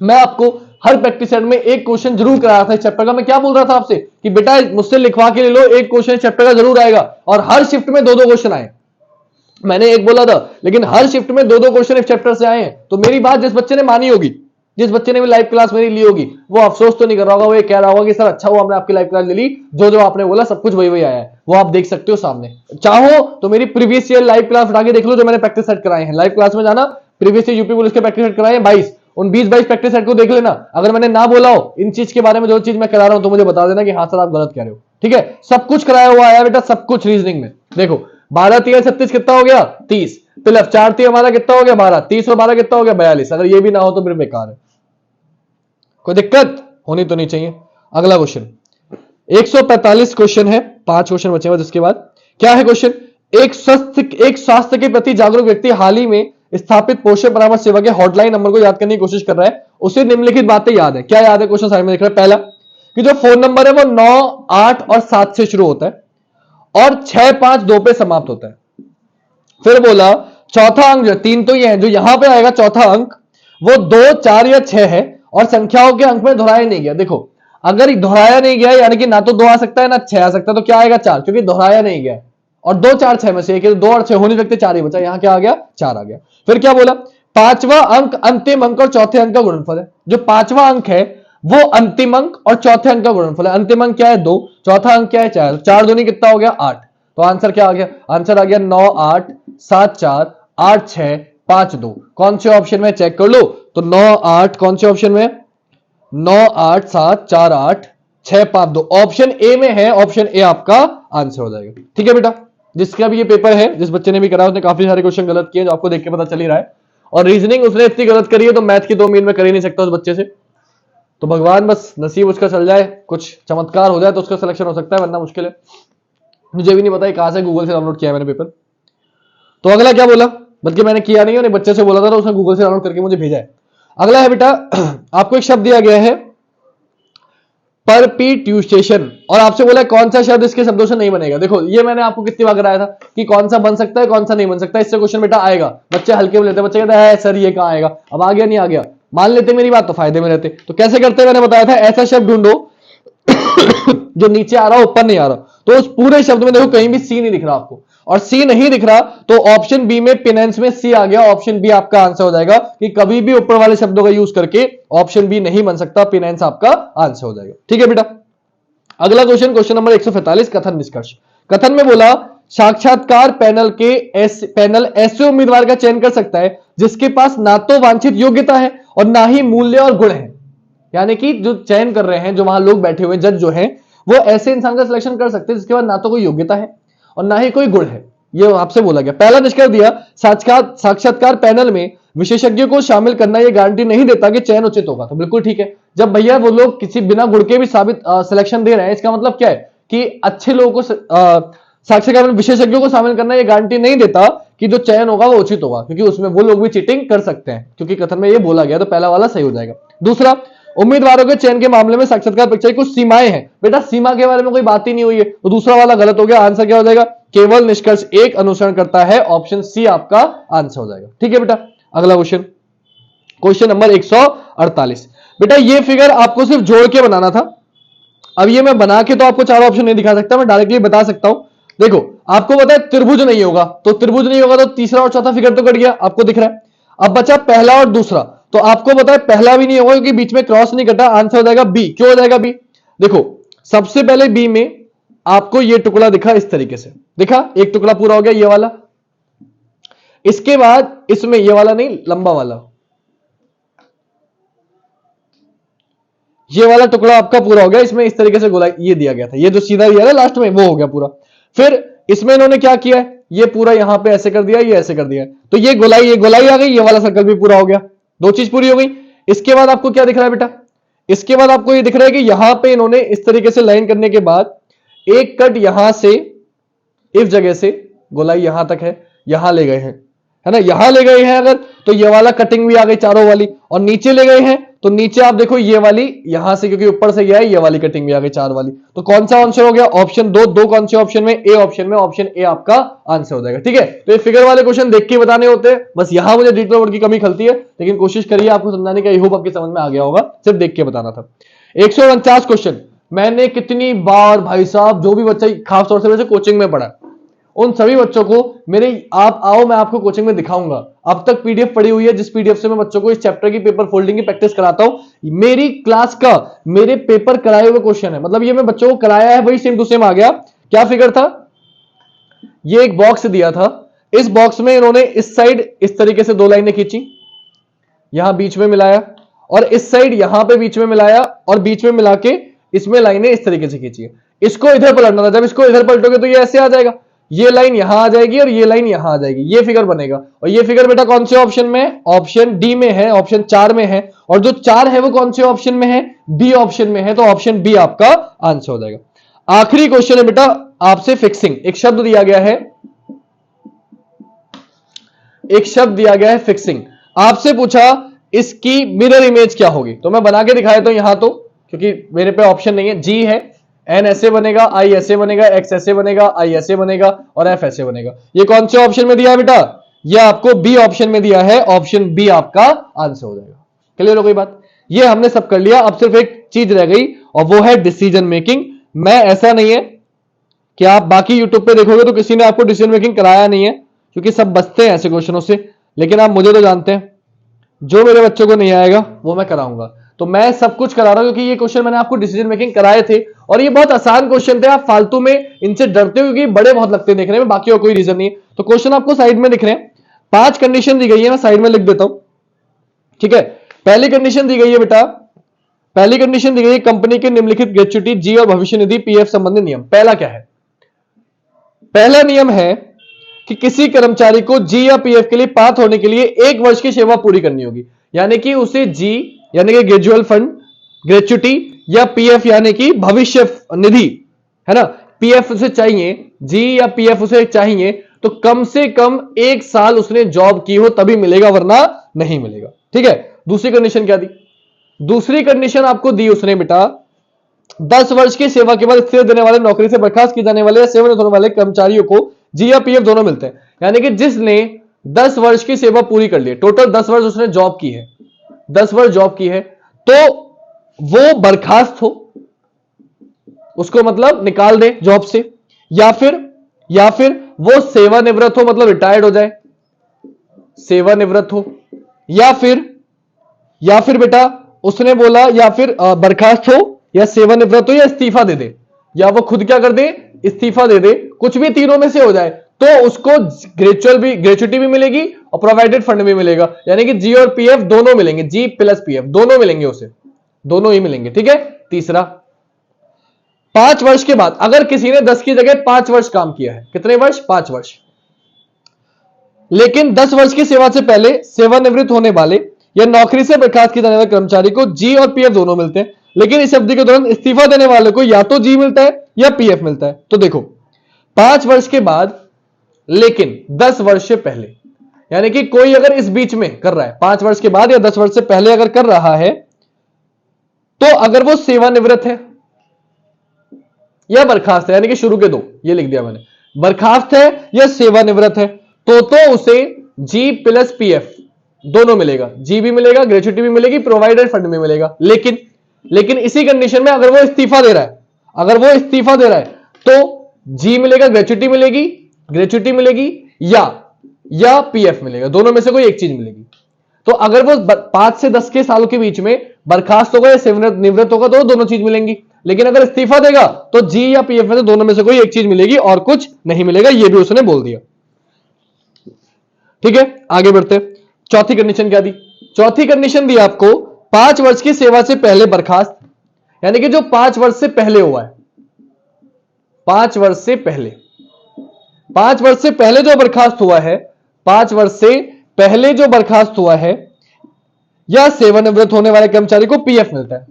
मैं आपको हर प्रैक्टिस सेट में एक क्वेश्चन जरूर कराया था इस चैप्टर का। मैं क्या बोल रहा था आपसे कि बेटा मुझसे लिखवा के ले लो, एक क्वेश्चन चैप्टर का जरूर आएगा, और हर शिफ्ट में दो दो क्वेश्चन आए। मैंने एक बोला था, लेकिन हर शिफ्ट में दो दो क्वेश्चन इस चैप्टर से आए हैं। तो मेरी बात जिस बच्चे ने मानी होगी, जिस बच्चे ने भी लाइव क्लास मेरी ली होगी, वो अफसोस तो नहीं कर रहा होगा, वो ये कह रहा होगा कि सर अच्छा हुआ हमने आपकी लाइव क्लास ले ली, जो जो आपने बोला सब कुछ वही वही आया है। वो आप देख सकते हो सामने, चाहो तो मेरी प्रीवियस ईयर लाइव क्लास उठा के देख लो, जो मैंने प्रैक्टिस सेट कराए हैं। लाइव क्लास में जाना, प्रीवियस ईयर यूपी पुलिस के प्रैक्टिस सेट कराए हैं 22, उन 20-22 प्रैक्टिस सेट को देख लेना। अगर मैंने ना बोला हो इन चीज के बारे में, जो चीज मैं करा रहा हूं, तो मुझे बता देना कि हाँ सर आप गलत कह रहे हो। ठीक है, सब कुछ कराया हुआ आया बेटा, सब कुछ रीजनिंग में। देखो 12 3 36 कितना हो गया, 30 प्लस 4 3 हमारा कितना हो गया 12, 30 और 12 कितना हो गया 42। अगर ये भी ना हो तो फिर बेकार है, कोई दिक्कत होनी तो नहीं चाहिए। अगला क्वेश्चन 145 क्वेश्चन है, 5 क्वेश्चन बचे हुए। जिसके बाद क्या है क्वेश्चन, एक स्वास्थ्य के प्रति जागरूक व्यक्ति हाल ही में स्थापित पोषण परामर्श सेवा के हॉटलाइन नंबर को याद करने की कोशिश कर रहा है। उसे निम्नलिखित बातें याद है। क्या याद है, क्वेश्चन साइड में दिख रहा है। पहला कि जो फोन नंबर है वो 9 8 और 7 से शुरू होता है और 6 5 2 पे समाप्त होता है। फिर बोला चौथा अंक, जो 3 तो ये है, जो यहां पे आएगा चौथा अंक वो 2 4 या 6 है और संख्याओं के अंक में दोहराया नहीं गया। देखो अगर दोहराया नहीं गया, यानी कि ना तो 2 आ सकता है ना 6 आ सकता है, तो क्या आएगा 4, क्योंकि दोहराया नहीं गया। और 2 4 6 में से एक, 2 और 6 हो नहीं सकते, 4 ही बचा। यहां क्या आ गया, 4 आ गया। फिर क्या बोला, पांचवा अंक अंतिम अंक और चौथे अंक का गुणनफल है। जो पांचवा अंक है वो अंतिम अंक और चौथे अंक का गुणनफल है। अंतिम अंक क्या है 2, चौथा अंक क्या है 4, 4 दूनी कितना हो गया 8। तो आंसर क्या आ गया, आंसर आ गया 9 8 7 4 8 6 5 2। कौन से ऑप्शन में, चेक कर लो। तो 9 8 कौन से ऑप्शन में, 9 8 7 4 8 6 5 2 ऑप्शन ए में है। ऑप्शन ए आपका आंसर हो जाएगा। ठीक है बेटा, जिसका भी ये पेपर है, जिस बच्चे ने भी करा उसने काफी सारे क्वेश्चन गलत किए, जो आपको देख के पता चल ही रहा है। और रीजनिंग उसने इतनी गलत करी है तो मैथ की 2 मील में कर ही नहीं सकता उस बच्चे से। तो भगवान बस नसीब उसका चल जाए, कुछ चमत्कार हो जाए तो उसका सिलेक्शन हो सकता है, वरना मुश्किल है। मुझे भी नहीं पता कहां से गूगल से डाउनलोड किया मैंने पेपर। तो अगला क्या बोला, बल्कि मैंने किया नहीं, उन्हें बच्चे से बोला था तो उसने गूगल से डाउनलोड करके मुझे भेजा है। अगला है बेटा, आपको एक शब्द दिया गया है परपीट्यूशन, और आपसे बोला कौन सा शब्द इसके शब्दों से नहीं बनेगा। देखो ये मैंने आपको कितनी बार कराया था कि कौन सा बन सकता है कौन सा नहीं बन सकता। इससे क्वेश्चन बेटा आएगा, बच्चे हल्के में लेते हैं, बच्चे कहते हैं सर ये कहां आएगा, अब आ गया नहीं आ गया, मान लेते मेरी बात तो फायदे में रहते। तो कैसे करते मैंने बताया था, ऐसा शब्द ढूंढो जो नीचे आ रहा हो ऊपर नहीं आ रहा। तो उस पूरे शब्द में देखो कहीं भी सी नहीं दिख रहा आपको, और सी नहीं दिख रहा तो ऑप्शन बी में पिनेंस में सी आ गया। ऑप्शन बी आपका आंसर हो जाएगा कि कभी भी ऊपर वाले शब्दों का यूज करके ऑप्शन बी नहीं बन सकता, पिनेंस आपका आंसर हो जाएगा। ठीक है बेटा, अगला क्वेश्चन, क्वेश्चन नंबर 145, कथन निष्कर्ष। कथन में बोला साक्षात्कार पैनल ऐसे उम्मीदवार का चयन कर सकता है जिसके पास ना तो वांछित योग्यता है और ना ही मूल्य और गुण है। यानी कि जो चयन कर रहे हैं, जो वहां लोग बैठे हुए जज जो हैं, वो ऐसे इंसान का सिलेक्शन कर सकते हैं जिसके पास ना तो कोई योग्यता है और ना ही कोई गुण है। ये आपसे बोला गया। पहला निष्कर्ष दिया, साक्षात्कार पैनल में विशेषज्ञों को शामिल करना यह गारंटी नहीं देता कि चयन उचित होगा। तो बिल्कुल ठीक है, जब भैया वो लोग किसी बिना गुण के भी सिलेक्शन दे रहे हैं, इसका मतलब क्या है कि अच्छे लोगों को साक्षात्कार में विशेषज्ञों को शामिल करना यह गारंटी नहीं देता कि जो चयन होगा वो उचित होगा, क्योंकि उसमें वो लोग भी चीटिंग कर सकते हैं, क्योंकि कथन में ये बोला गया। तो पहला वाला सही हो जाएगा। दूसरा, उम्मीदवारों के चयन के मामले में साक्षात्कार परीक्षा की कुछ सीमाएं हैं। बेटा सीमा के बारे में कोई बात ही नहीं हुई है, तो दूसरा वाला गलत हो गया। आंसर क्या हो जाएगा? केवल निष्कर्ष एक अनुसरण करता है, ऑप्शन सी आपका आंसर हो जाएगा। ठीक है बेटा, अगला क्वेश्चन, क्वेश्चन नंबर 148। बेटा ये फिगर आपको सिर्फ जोड़ के बनाना था। अब ये मैं बना के तो आपको चारों ऑप्शन नहीं दिखा सकता, मैं डायरेक्टली बता सकता हूं। देखो आपको पता है त्रिभुज नहीं होगा, तो त्रिभुज नहीं होगा तो तीसरा और चौथा फिगर तो कट गया, आपको दिख रहा है। अब बचा पहला और दूसरा, तो आपको पता है पहला भी नहीं होगा क्योंकि बीच में क्रॉस नहीं कटा। आंसर हो जाएगा बी। क्यों हो जाएगा बी? देखो सबसे पहले बी में आपको ये टुकड़ा दिखा, इस तरीके से दिखा, एक टुकड़ा पूरा हो गया ये वाला। इसके बाद इसमें ये वाला नहीं, लंबा वाला, ये वाला टुकड़ा आपका पूरा हो गया। इसमें इस तरीके से गोलाई ये दिया गया था, ये जो सीधा दिया ना लास्ट में, वो हो गया पूरा। फिर इसमें इन्होंने क्या किया है, ये पूरा यहां पे ऐसे कर दिया, ये ऐसे कर दिया, तो ये गोलाई आ गई, ये वाला सर्कल भी पूरा हो गया, दो चीज पूरी हो गई। इसके बाद आपको क्या दिख रहा है बेटा? इसके बाद आपको ये दिख रहा है कि यहां पे इन्होंने इस तरीके से लाइन करने के बाद एक कट यहां से इस जगह से गोलाई यहां तक है, यहां ले गए हैं, है ना, यहां ले गए हैं अगर, तो ये वाला कटिंग भी आ गई चारों वाली। और नीचे ले गए हैं तो नीचे आप देखो ये वाली यहां से, क्योंकि ऊपर से गया है, ये वाली कटिंग भी आ गई चार वाली। तो कौन सा आंसर हो गया? ऑप्शन दो कौन से ऑप्शन में? ए ऑप्शन में, ऑप्शन ए आपका आंसर हो जाएगा। ठीक है, तो ये फिगर वाले क्वेश्चन देख के बताने होते हैं, बस यहां मुझे डिजिटल वर्ड की कमी खलती है, लेकिन कोशिश करिए आपको समझाने का। आई होप आपकी समझ में आ गया होगा, सिर्फ देख के बताना था। 149 क्वेश्चन मैंने कितनी बार भाई साहब, जो भी बच्चा खास तौर से वैसे कोचिंग में पढ़ा, उन सभी बच्चों को मेरे, आप आओ मैं आपको कोचिंग में दिखाऊंगा। अब तक पीडीएफ पड़ी हुई है, जिस पीडीएफ से मैं बच्चों को इस चैप्टर की पेपर फोल्डिंग की प्रैक्टिस कराता हूं। मेरी क्लास का, मेरे पेपर कराए हुए क्वेश्चन है, मतलब ये मैं बच्चों को कराया है वही सेम टू सेम आ गया। क्या फिगर था? ये एक बॉक्स दिया था, इस बॉक्स में इन्होंने इस साइड इस तरीके से दो लाइनें खींची, यहां बीच में मिलाया, और इस साइड यहां पे बीच में मिलाया, और बीच में मिला के इसमें लाइनें इस तरीके से खींची। इसको इधर पलटना था, जब इसको इधर पलटोगे तो ये ऐसे आ जाएगा, ये लाइन यहां आ जाएगी और ये लाइन यहां आ जाएगी, ये फिगर बनेगा। और ये फिगर बेटा कौन से ऑप्शन में? ऑप्शन डी में है, ऑप्शन 4 में है। और जो 4 है वो कौन से ऑप्शन में है? बी ऑप्शन में है, तो ऑप्शन बी आपका आंसर हो जाएगा। आखिरी क्वेश्चन है बेटा आपसे फिक्सिंग। एक शब्द दिया गया है, एक शब्द दिया गया है फिक्सिंग। आपसे पूछा इसकी मिरर इमेज क्या होगी, तो मैं बना के दिखाया तो यहां, तो क्योंकि मेरे पे ऑप्शन नहीं है, जी है, एन ऐसे बनेगा, आई ऐसे बनेगा, एक्स ऐसे बनेगा, आई ऐसे बनेगा, और एफ ऐसे बनेगा। ये कौन से ऑप्शन में दिया है बेटा? ये आपको बी ऑप्शन में दिया है, ऑप्शन बी आपका आंसर हो जाएगा। क्लियर हो गई बात? ये हमने सब कर लिया। अब सिर्फ एक चीज रह गई और वो है डिसीजन मेकिंग। मैं, ऐसा नहीं है कि आप बाकी यूट्यूब पे देखोगे तो किसी ने आपको डिसीजन मेकिंग कराया नहीं है, क्योंकि सब बचते हैं ऐसे क्वेश्चनों से, लेकिन आप मुझे तो जानते हैं, जो मेरे बच्चों को नहीं आएगा वो मैं कराऊंगा। तो मैं सब कुछ करा रहा हूं क्योंकि ये क्वेश्चन मैंने आपको डिसीजन मेकिंग कराए थे, और ये बहुत आसान क्वेश्चन थे। आप फालतू में इनसे डरते हो क्योंकि बड़े बहुत लगते हैं देखने में, बाकी और कोई रीजन नहीं है। तो क्वेश्चन आपको साइड में दिख रहे हैं, 5 कंडीशन दी गई है, मैं साइड में लिख देता हूं। ठीक है, पहली कंडीशन दी गई है बेटा, पहली कंडीशन दी गई है कंपनी के निम्नलिखित ग्रेच्युटी जी और भविष्य निधि पीएफ संबंधी नियम। पहला क्या है? पहला नियम है कि किसी कर्मचारी को जी या पीएफ के लिए पात्र होने के लिए 1 वर्ष की सेवा पूरी करनी होगी, यानी कि उसे जी यानी कि ग्रेजुअल फंड, ग्रेच्युटी, या पीएफ यानी कि भविष्य निधि, है ना, पीएफ उसे चाहिए, जी या पीएफ उसे चाहिए, तो कम से कम 1 साल उसने जॉब की हो तभी मिलेगा, वरना नहीं मिलेगा। ठीक है, दूसरी कंडीशन क्या दी? दूसरी कंडीशन आपको दी उसने बेटा, 10 वर्ष की सेवा के बाद स्थिर देने वाले, नौकरी से बर्खास्त किए जाने वाले या सेवानिवृत्त होने वाले कर्मचारियों को जी या पीएफ दोनों मिलते हैं। यानी कि जिसने 10 वर्ष की सेवा पूरी कर ली, टोटल 10 वर्ष उसने जॉब की है, 10 वर्ष जॉब की है, तो वो बर्खास्त हो, उसको मतलब निकाल दे जॉब से, या फिर वो सेवानिवृत्त हो, मतलब रिटायर्ड हो जाए, सेवानिवृत्त हो, या फिर बेटा उसने बोला या फिर बर्खास्त हो या सेवानिवृत्त हो या इस्तीफा दे दे, या वो खुद क्या कर दे, इस्तीफा दे दे, कुछ भी तीनों में से हो जाए, तो उसको ग्रेच्युटी भी मिलेगी और प्रोवाइडेड फंड भी मिलेगा, यानी कि जी और पीएफ दोनों मिलेंगे, जी प्लस पीएफ दोनों मिलेंगे, उसे दोनों ही मिलेंगे। ठीक है, तीसरा 5 वर्ष के बाद अगर किसी ने 10 की जगह 5 वर्ष काम किया है, कितने वर्ष? 5 वर्ष, लेकिन 10 वर्ष की सेवा से पहले सेवानिवृत्त होने वाले या नौकरी से बर्खास्त किए जाने वाले कर्मचारी को जी और पीएफ दोनों मिलते हैं, लेकिन इस अवधि के दौरान इस्तीफा देने वाले को या तो जी मिलता है या पीएफ मिलता है। तो देखो 5 वर्ष के बाद लेकिन 10 वर्ष से पहले, यानी कि कोई अगर इस बीच में कर रहा है 5 वर्ष के बाद या 10 वर्ष से पहले अगर कर रहा है, तो अगर वो सेवानिवृत्त है या बर्खास्त है, यानी कि शुरू के दो ये लिख दिया मैंने, बर्खास्त है या सेवानिवृत्त है, तो उसे जी प्लस पीएफ दोनों मिलेगा, जी भी मिलेगा, ग्रेच्युटी भी मिलेगी, प्रोवाइडेड फंड भी मिलेगा। लेकिन इसी कंडीशन में अगर वो इस्तीफा दे रहा है तो जी मिलेगा, ग्रेच्युटी मिलेगी या पीएफ मिलेगा, दोनों में से कोई एक चीज मिलेगी। तो अगर वो 5 से 10 के सालों के बीच में बर्खास्त होगा या सेवानिवृत्त होगा तो दोनों चीज मिलेंगी, लेकिन अगर इस्तीफा देगा तो जी या पीएफ में से दोनों में से कोई एक चीज मिलेगी और कुछ नहीं मिलेगा, ये भी उसने बोल दिया। ठीक है, आगे बढ़ते। चौथी कंडीशन क्या दी? चौथी कंडीशन दी आपको 5 वर्ष की सेवा से पहले बर्खास्त, यानी कि जो 5 वर्ष से पहले हुआ है, 5 वर्ष से पहले, 5 वर्ष से पहले जो बर्खास्त हुआ है, 5 वर्ष से पहले जो बर्खास्त हुआ है या सेवानिवृत्त होने वाले कर्मचारी को पीएफ मिलता है।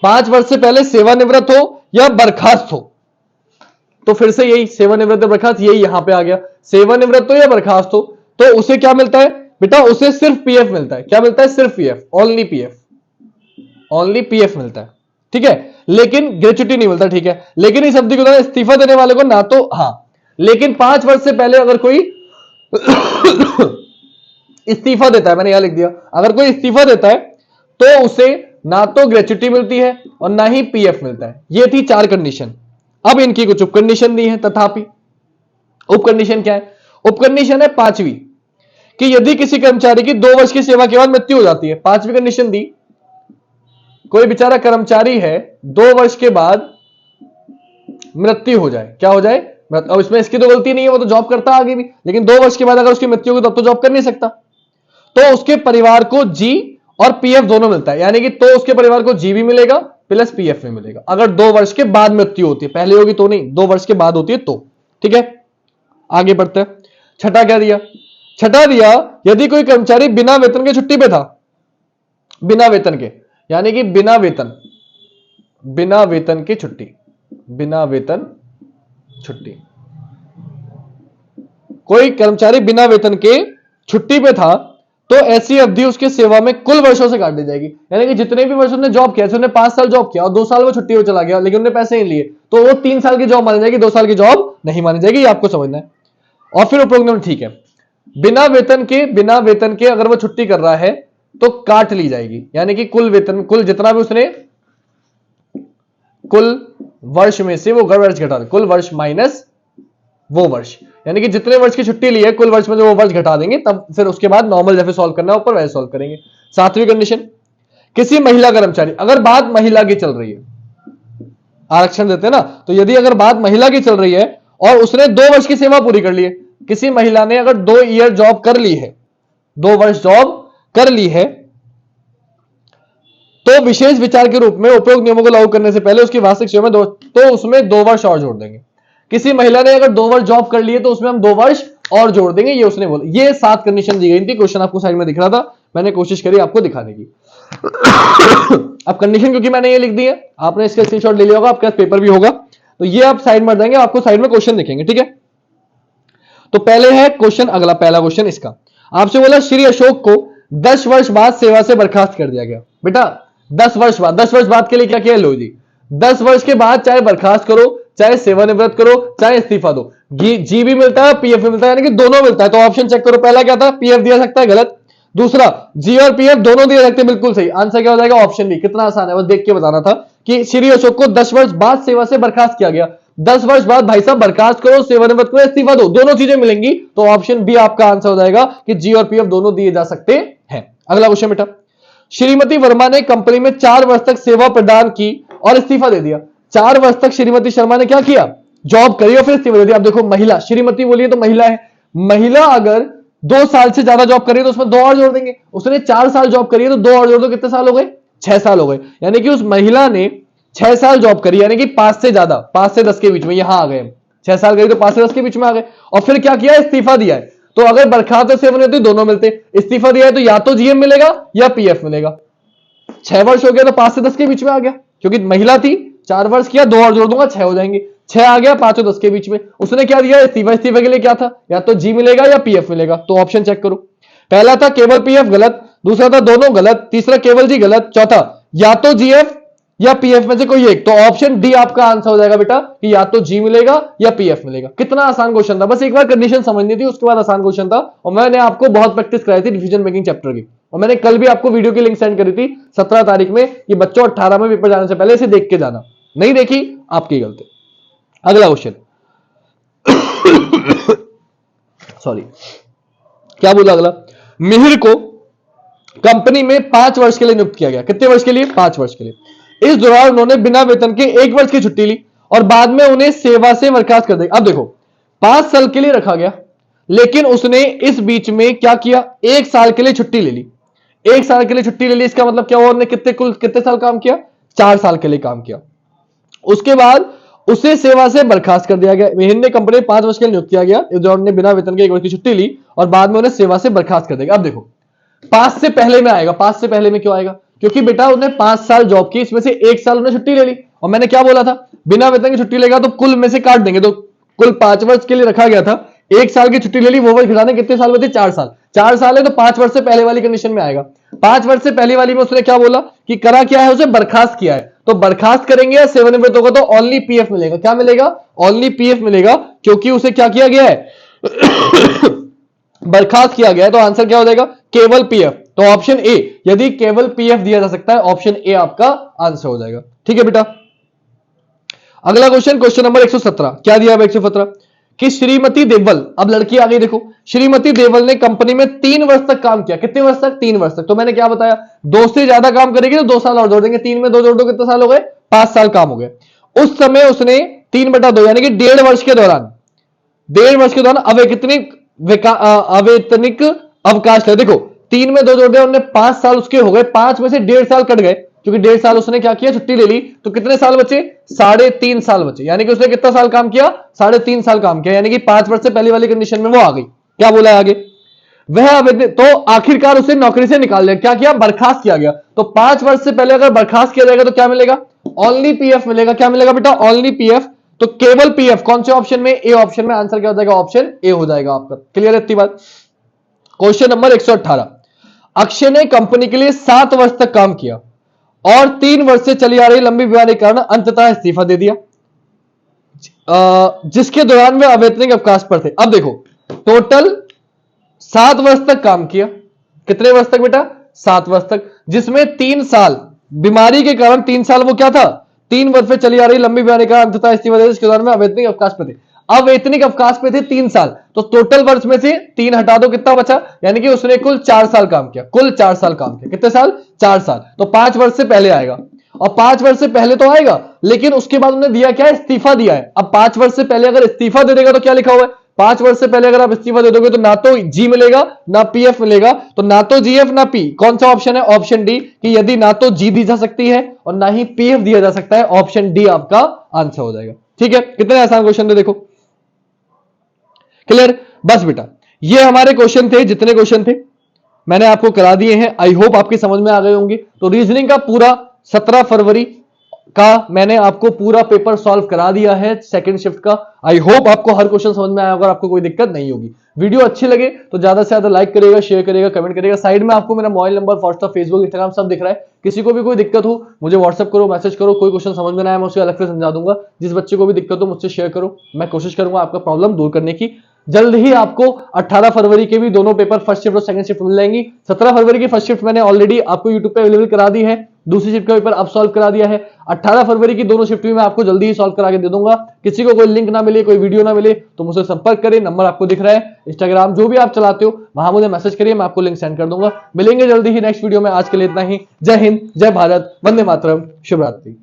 5 वर्ष से पहले सेवानिवृत्त हो या बर्खास्त हो, तो फिर से यही सेवानिवृत्त बर्खास्त, यही यहां पे आ गया, सेवानिवृत्त हो या बर्खास्त हो तो उसे क्या मिलता है बेटा? उसे सिर्फ पीएफ मिलता है। क्या मिलता है? सिर्फ पीएफ, ओनली पीएफ मिलता है। ठीक है, लेकिन ग्रेच्युटी नहीं मिलता। ठीक है, लेकिन इस अवधि के दौरान इस्तीफा देने वाले को ना तो, लेकिन 5 वर्ष से पहले अगर कोई इस्तीफा देता है, मैंने यहां लिख दिया, अगर कोई इस्तीफा देता है तो उसे ना तो ग्रेच्युटी मिलती है और ना ही पीएफ मिलता है। ये थी 4 कंडीशन। अब इनकी कुछ उपकंडीशन दी है, तथापि उपकंडीशन क्या है? उपकंडीशन है 5वीं कि यदि किसी कर्मचारी की 2 वर्ष की सेवा के बाद मृत्यु हो जाती है। 5वीं कंडीशन दी, कोई बेचारा कर्मचारी है 2 वर्ष के बाद मृत्यु हो जाए, क्या हो जाए? अब इसमें इसकी तो गलती नहीं है, वो तो जॉब करता आगे भी, लेकिन 2 वर्ष के बाद अगर उसकी मृत्यु होगी तब तो जॉब कर नहीं सकता, तो उसके परिवार को जी और पीएफ दोनों मिलता है, यानी कि तो उसके परिवार को जी भी मिलेगा प्लस पीएफ भी मिलेगा अगर 2 वर्ष के बाद मृत्यु होती है, पहले होगी तो नहीं, 2 वर्ष के बाद होती है तो। ठीक है, आगे बढ़ते हैं। छठा क्या दिया? छठा दिया यदि कोई कर्मचारी बिना वेतन के छुट्टी पे था, बिना वेतन के, यानी कि बिना वेतन की छुट्टी, बिना वेतन छुट्टी, कोई कर्मचारी बिना वेतन के छुट्टी पे था तो ऐसी अवधि उसके सेवा में कुल वर्षों से काट दी जाएगी, यानी कि जितने भी वर्ष उसने जॉब किया, उसने 5 साल जॉब किया और 2 साल वो छुट्टी में चला गया, लेकिन उन्हें पैसे नहीं लिए, तो वो 3 साल की जॉब मानी जाएगी, 2 साल की जॉब नहीं मानी जाएगी, ये आपको समझना है। और फिर उपरोक्त नियम, ठीक है, बिना वेतन के अगर वो छुट्टी कर रहा है तो काट ली जाएगी, यानी कि कुल वेतन, कुल जितना भी उसने कुल वर्ष में से वो वर्ष घटा दे, कुल वर्ष माइनस वो वर्ष, यानी कि जितने वर्ष की छुट्टी ली है कुल वर्ष में जो वो वर्ष घटा देंगे, तब फिर उसके बाद नॉर्मल जैसे सॉल्व करना है ऊपर वैसे सॉल्व करेंगे। 7वीं कंडीशन, किसी महिला कर्मचारी, अगर बात महिला की चल रही है, आरक्षण देते हैं ना, तो यदि अगर बात महिला की चल रही है और उसने 2 वर्ष की सेवा पूरी कर ली है, किसी महिला ने अगर 2 ईयर जॉब कर ली है, 2 वर्ष जॉब कर ली है, तो विशेष विचार के रूप में उपरोक्त नियमों को लागू करने से पहले उसकी वार्षिक सेवा में तो उसमें 2 वर्ष और जोड़ देंगे। किसी महिला ने अगर 2 वर्ष जॉब कर लिए तो उसमें हम 2 वर्ष और जोड़ देंगे, ये उसने बोला। ये 7 कंडीशन दी गई थी, क्वेश्चन आपको साइड में दिख रहा था, मैंने कोशिश करी आपको दिखाने की। अब कंडीशन क्योंकि मैंने ये लिख दी है, आपने इसका स्क्रीनशॉट ले लिया होगा, आपके पास पेपर भी होगा, तो ये आप साइड में देंगे, आपको साइड में क्वेश्चन दिखेंगे। ठीक है, तो पहले है क्वेश्चन, अगला पहला क्वेश्चन इसका आपसे बोला, श्री अशोक को 10 वर्ष बाद सेवा से बर्खास्त कर दिया गया। बेटा 10 वर्ष बाद, 10 वर्ष बाद के लिए क्या किया? लो जी, 10 वर्ष के बाद चाहे बर्खास्त करो, चाहे सेवानिवृत्त करो, चाहे इस्तीफा दो, जी भी मिलता है, पीएफ भी मिलता है, यानी कि दोनों मिलता है। तो ऑप्शन चेक करो, पहला क्या था? पीएफ दिया सकता है, गलत। दूसरा जी और पीएफ दोनों दिए सकते हैं, बिल्कुल सही। आंसर क्या हो जाएगा? Option B. कितना आसान है, बस देख के बताना था कि श्री अशोक को 10 वर्ष बाद सेवा से बर्खास्त किया गया। 10 वर्ष बाद भाई साहब बर्खास्त करो, सेवानिवृत्त करो, इस्तीफा दो, दोनों चीजें मिलेंगी, तो ऑप्शन बी आपका आंसर हो जाएगा कि जी और पीएफ दोनों दिए जा सकते हैं। अगला क्वेश्चन बेटा, श्रीमती वर्मा ने कंपनी में 4 वर्ष तक सेवा प्रदान की और इस्तीफा दे दिया। 4 वर्ष तक श्रीमती शर्मा ने क्या किया? जॉब करी और फिर इस्तीफा दे दिया। अब देखो महिला, श्रीमती बोलिए तो महिला है, महिला अगर 2 साल से ज्यादा जॉब करी तो उसमें 2 और जोड़ देंगे। उसने 4 साल जॉब करी है तो 2 और जोड़ दो, कितने साल हो गए? 6 साल हो गए। यानी कि उस महिला ने 6 साल जॉब करी, यानी कि 5 से ज्यादा, 5 से 10 के बीच में, यहां आ गए 6 साल करी तो 5 से 10 के बीच में आ गए, और फिर क्या किया, इस्तीफा दिया है। तो अगर बर्खास्त और सेवन होती दोनों मिलते, इस्तीफा दिया है तो या तो जीएम मिलेगा या पीएफ मिलेगा। 6 वर्ष हो गया तो 5 से 10 के बीच में आ गया, क्योंकि महिला थी, 4 वर्ष किया, 2 और जोड़ दूंगा 6 हो जाएंगे, 6 आ गया, 5 और 10 के बीच में। उसने क्या दिया, इस्तीफा, इस्तीफा के लिए क्या था, या तो जी मिलेगा या पीएफ मिलेगा। तो ऑप्शन चेक करो, पहला था केवल पीएफ गलत, दूसरा था दोनों गलत, तीसरा केवल जी गलत, चौथा या तो जीएफ या पीएफ में से कोई एक। तो ऑप्शन डी आपका आंसर हो जाएगा बेटा, कि या तो जी मिलेगा या पीएफ मिलेगा। कितना आसान क्वेश्चन था, बस एक बार कंडीशन समझनी थी, उसके बाद आसान क्वेश्चन था। और मैंने आपको बहुत प्रैक्टिस कराई थी डिसीजन मेकिंग चैप्टर की, और मैंने कल भी आपको वीडियो की लिंक सेंड करी थी 17 तारीख में, कि बच्चों 18 में पेपर जाने से पहले इसे देख के जाना, नहीं देखी आपकी गलती। अगला क्वेश्चन सॉरी क्या बोला अगला, मिहिर को कंपनी में 5 वर्ष के लिए नियुक्त किया गया। कितने वर्ष के लिए, 5 वर्ष के लिए। इस दौरान उन्होंने बिना वेतन के 1 वर्ष की छुट्टी ली और बाद में उन्हें सेवा से बर्खास्त कर दिया। अब देखो 5 साल के लिए रखा गया, लेकिन उसने इस बीच में क्या किया, 1 साल के लिए छुट्टी ले ली। 1 साल के लिए छुट्टी ले ली, इसका मतलब क्या हुआ, उन्होंने कितने साल काम किया, 4 साल के लिए काम किया। उसके बाद उसे सेवा से बर्खास्त कर दिया गया। मिहिर ने कंपनी में 5 वर्ष के लिए नियुक्त किया गया, इस दौरान उन्होंने बिना वेतन के 1 वर्ष की छुट्टी ली और बाद में उन्हें सेवा से बर्खास्त कर दिया। अब देखो 5 से पहले में आएगा, 5 से पहले में क्यों आएगा, क्योंकि बेटा उन्हें 5 साल जॉब की, इसमें से 1 साल उन्हें छुट्टी ले ली। और मैंने क्या बोला था, बिना वेतन की छुट्टी लेगा तो कुल में से काट देंगे, तो कुल 5 वर्ष के लिए रखा गया था, 1 साल की छुट्टी ले ली, वो वर्ष घटाने कितने साल बचे, 4 साल। 4 साल है तो 5 वर्ष से पहले वाली कंडीशन में आएगा। 5 वर्ष से पहले वाली में उसने क्या बोला कि करा क्या है, उसे बर्खास्त किया है। तो बर्खास्त करेंगे या सेवानिवृत्त होगा तो ओनली पीएफ मिलेगा। क्या मिलेगा, ओनली पीएफ मिलेगा, क्योंकि उसे क्या किया गया है बर्खास्त किया गया है। तो आंसर क्या हो जाएगा, केवल पीएफ। तो ऑप्शन ए, यदि केवल पीएफ दिया जा सकता है, ऑप्शन ए आपका आंसर हो जाएगा। ठीक है बेटा। अगला क्वेश्चन, क्वेश्चन नंबर 117, क्या दिया है 117 कि श्रीमती देवल, अब लड़की आ गई, देखो श्रीमती देवल ने कंपनी में 3 वर्ष तक काम किया। कितने वर्ष तक, 3 वर्ष तक। तो मैंने क्या बताया, 2 से ज्यादा काम करेगी तो 2 साल और जोड़ देंगे, 3 में 2 जोड़ दो, कितने साल हो गए, 5 साल काम हो गए। उस समय उसने 3/2 यानी कि 1.5 वर्ष के दौरान, 1.5 वर्ष के दौरान अवेतनिक अवकाश है। देखो 3 में 2 जोड़ दिया, उन्होंने 5 साल उसके हो गए, 5 में से 1.5 साल कट गए, क्योंकि 1.5 साल उसने क्या किया, छुट्टी ले ली। तो कितने साल बचे, 3.5 साल बचे, यानी कि उसने कितना साल काम किया, 3.5 साल काम किया, यानी कि 5 वर्ष से पहले वाली कंडीशन में वो आ गई। क्या बोला है आगे, वह आवेदन, तो आखिरकार उसे नौकरी से निकाल दिया, क्या किया, बर्खास्त किया गया। तो 5 वर्ष से पहले अगर बर्खास्त किया जाएगा तो क्या मिलेगा, ओनली पीएफ मिलेगा। क्या मिलेगा बेटा, ओनली पीएफ। तो केवल पीएफ, कौन से ऑप्शन में, ए ऑप्शन में। आंसर क्या हो जाएगा, ऑप्शन ए हो जाएगा आपका। क्लियर है इतनी बात। क्वेश्चन नंबर 118, अक्षय ने कंपनी के लिए 7 वर्ष तक काम किया और 3 वर्ष से चली आ रही लंबी बीमारी के कारण अंततः इस्तीफा दे दिया, जिसके दौरान वे अवैतनिक अवकाश पर थे। अब देखो टोटल 7 वर्ष तक काम किया, कितने वर्ष तक बेटा, 7 वर्ष तक, जिसमें 3 साल बीमारी के कारण, 3 साल वो क्या था, 3 वर्ष से चली आ रही लंबी बीमारी का अंततः इस्तीफा दे, इसके दौरान में अवैतनिक अवकाश पे थे। अवैतनिक अवकाश पे थे 3 साल, तो टोटल वर्ष में से 3 हटा दो, कितना बचा, यानी कि उसने कुल 4 साल काम किया, कुल 4 साल काम किया। कितने साल, 4 साल। तो 5 वर्ष से पहले आएगा, और 5 वर्ष से पहले तो आएगा, लेकिन उसके बाद उन्होंने दिया क्या है, इस्तीफा दिया है। अब 5 वर्ष से पहले अगर इस्तीफा दे देगा तो क्या लिखा हुआ है, 5 वर्ष से पहले अगर आप इस्तीफा दे दोगे तो ना तो जी मिलेगा ना पीएफ मिलेगा, तो ना तो जीएफ ना पी। कौन सा ऑप्शन है, ऑप्शन डी, कि यदि ना तो जी दी जा सकती है और ना ही पीएफ दिया जा सकता है, ऑप्शन डी आपका आंसर हो जाएगा। ठीक है, कितने आसान क्वेश्चन थे देखो। क्लियर, बस बेटा ये हमारे क्वेश्चन थे, जितने क्वेश्चन थे मैंने आपको करा दिए हैं। आई होप आपकी समझ में आ गए होंगे। तो रीजनिंग का पूरा 17 फरवरी का मैंने आपको पूरा पेपर सॉल्व करा दिया है, सेकंड शिफ्ट का। आई होप आपको हर क्वेश्चन समझ में आया होगा, आपको कोई दिक्कत नहीं होगी। वीडियो अच्छी लगे तो ज्यादा से ज्यादा लाइक करिएगा, शेयर करिएगा, कमेंट करिएगा। साइड में आपको मेरा mobile number, WhatsApp, Facebook, Instagram सब दिख रहा है। किसी को भी कोई दिक्कत हो मुझे व्हाट्सएप करो, मैसेज करो। कोई क्वेश्चन समझ में ना आया मैं उसे अलग से समझा दूंगा। जिस बच्चे को भी दिक्कत हो मुझसे शेयर करो, मैं कोशिश करूंगा आपका प्रॉब्लम दूर करने की। जल्द ही आपको 18 फरवरी के भी दोनों पेपर, फर्स्ट शिफ्ट और सेकंड शिफ्ट मिल जाएंगी। 17 फरवरी की फर्स्ट शिफ्ट मैंने ऑलरेडी आपको यूट्यूब पे अवेलेबल करा दी है, दूसरी शिफ्ट का पेपर अब सॉल्व करा दिया है। 18 फरवरी की दोनों शिफ्ट भी मैं आपको जल्दी ही सॉल्व करा के दे दूंगा। किसी को कोई लिंक ना मिले, कोई वीडियो ना मिले तो मुझसे संपर्क करें, नंबर आपको दिख रहा है। इंस्टाग्राम जो भी आप चलाते हो वहां मुझे मैसेज करिए, मैं आपको लिंक सेंड कर दूंगा। मिलेंगे जल्दी ही नेक्स्ट वीडियो में। आज के लिए इतना ही। जय हिंद, जय भारत, वंदे मातरम, शुभ रात्रि।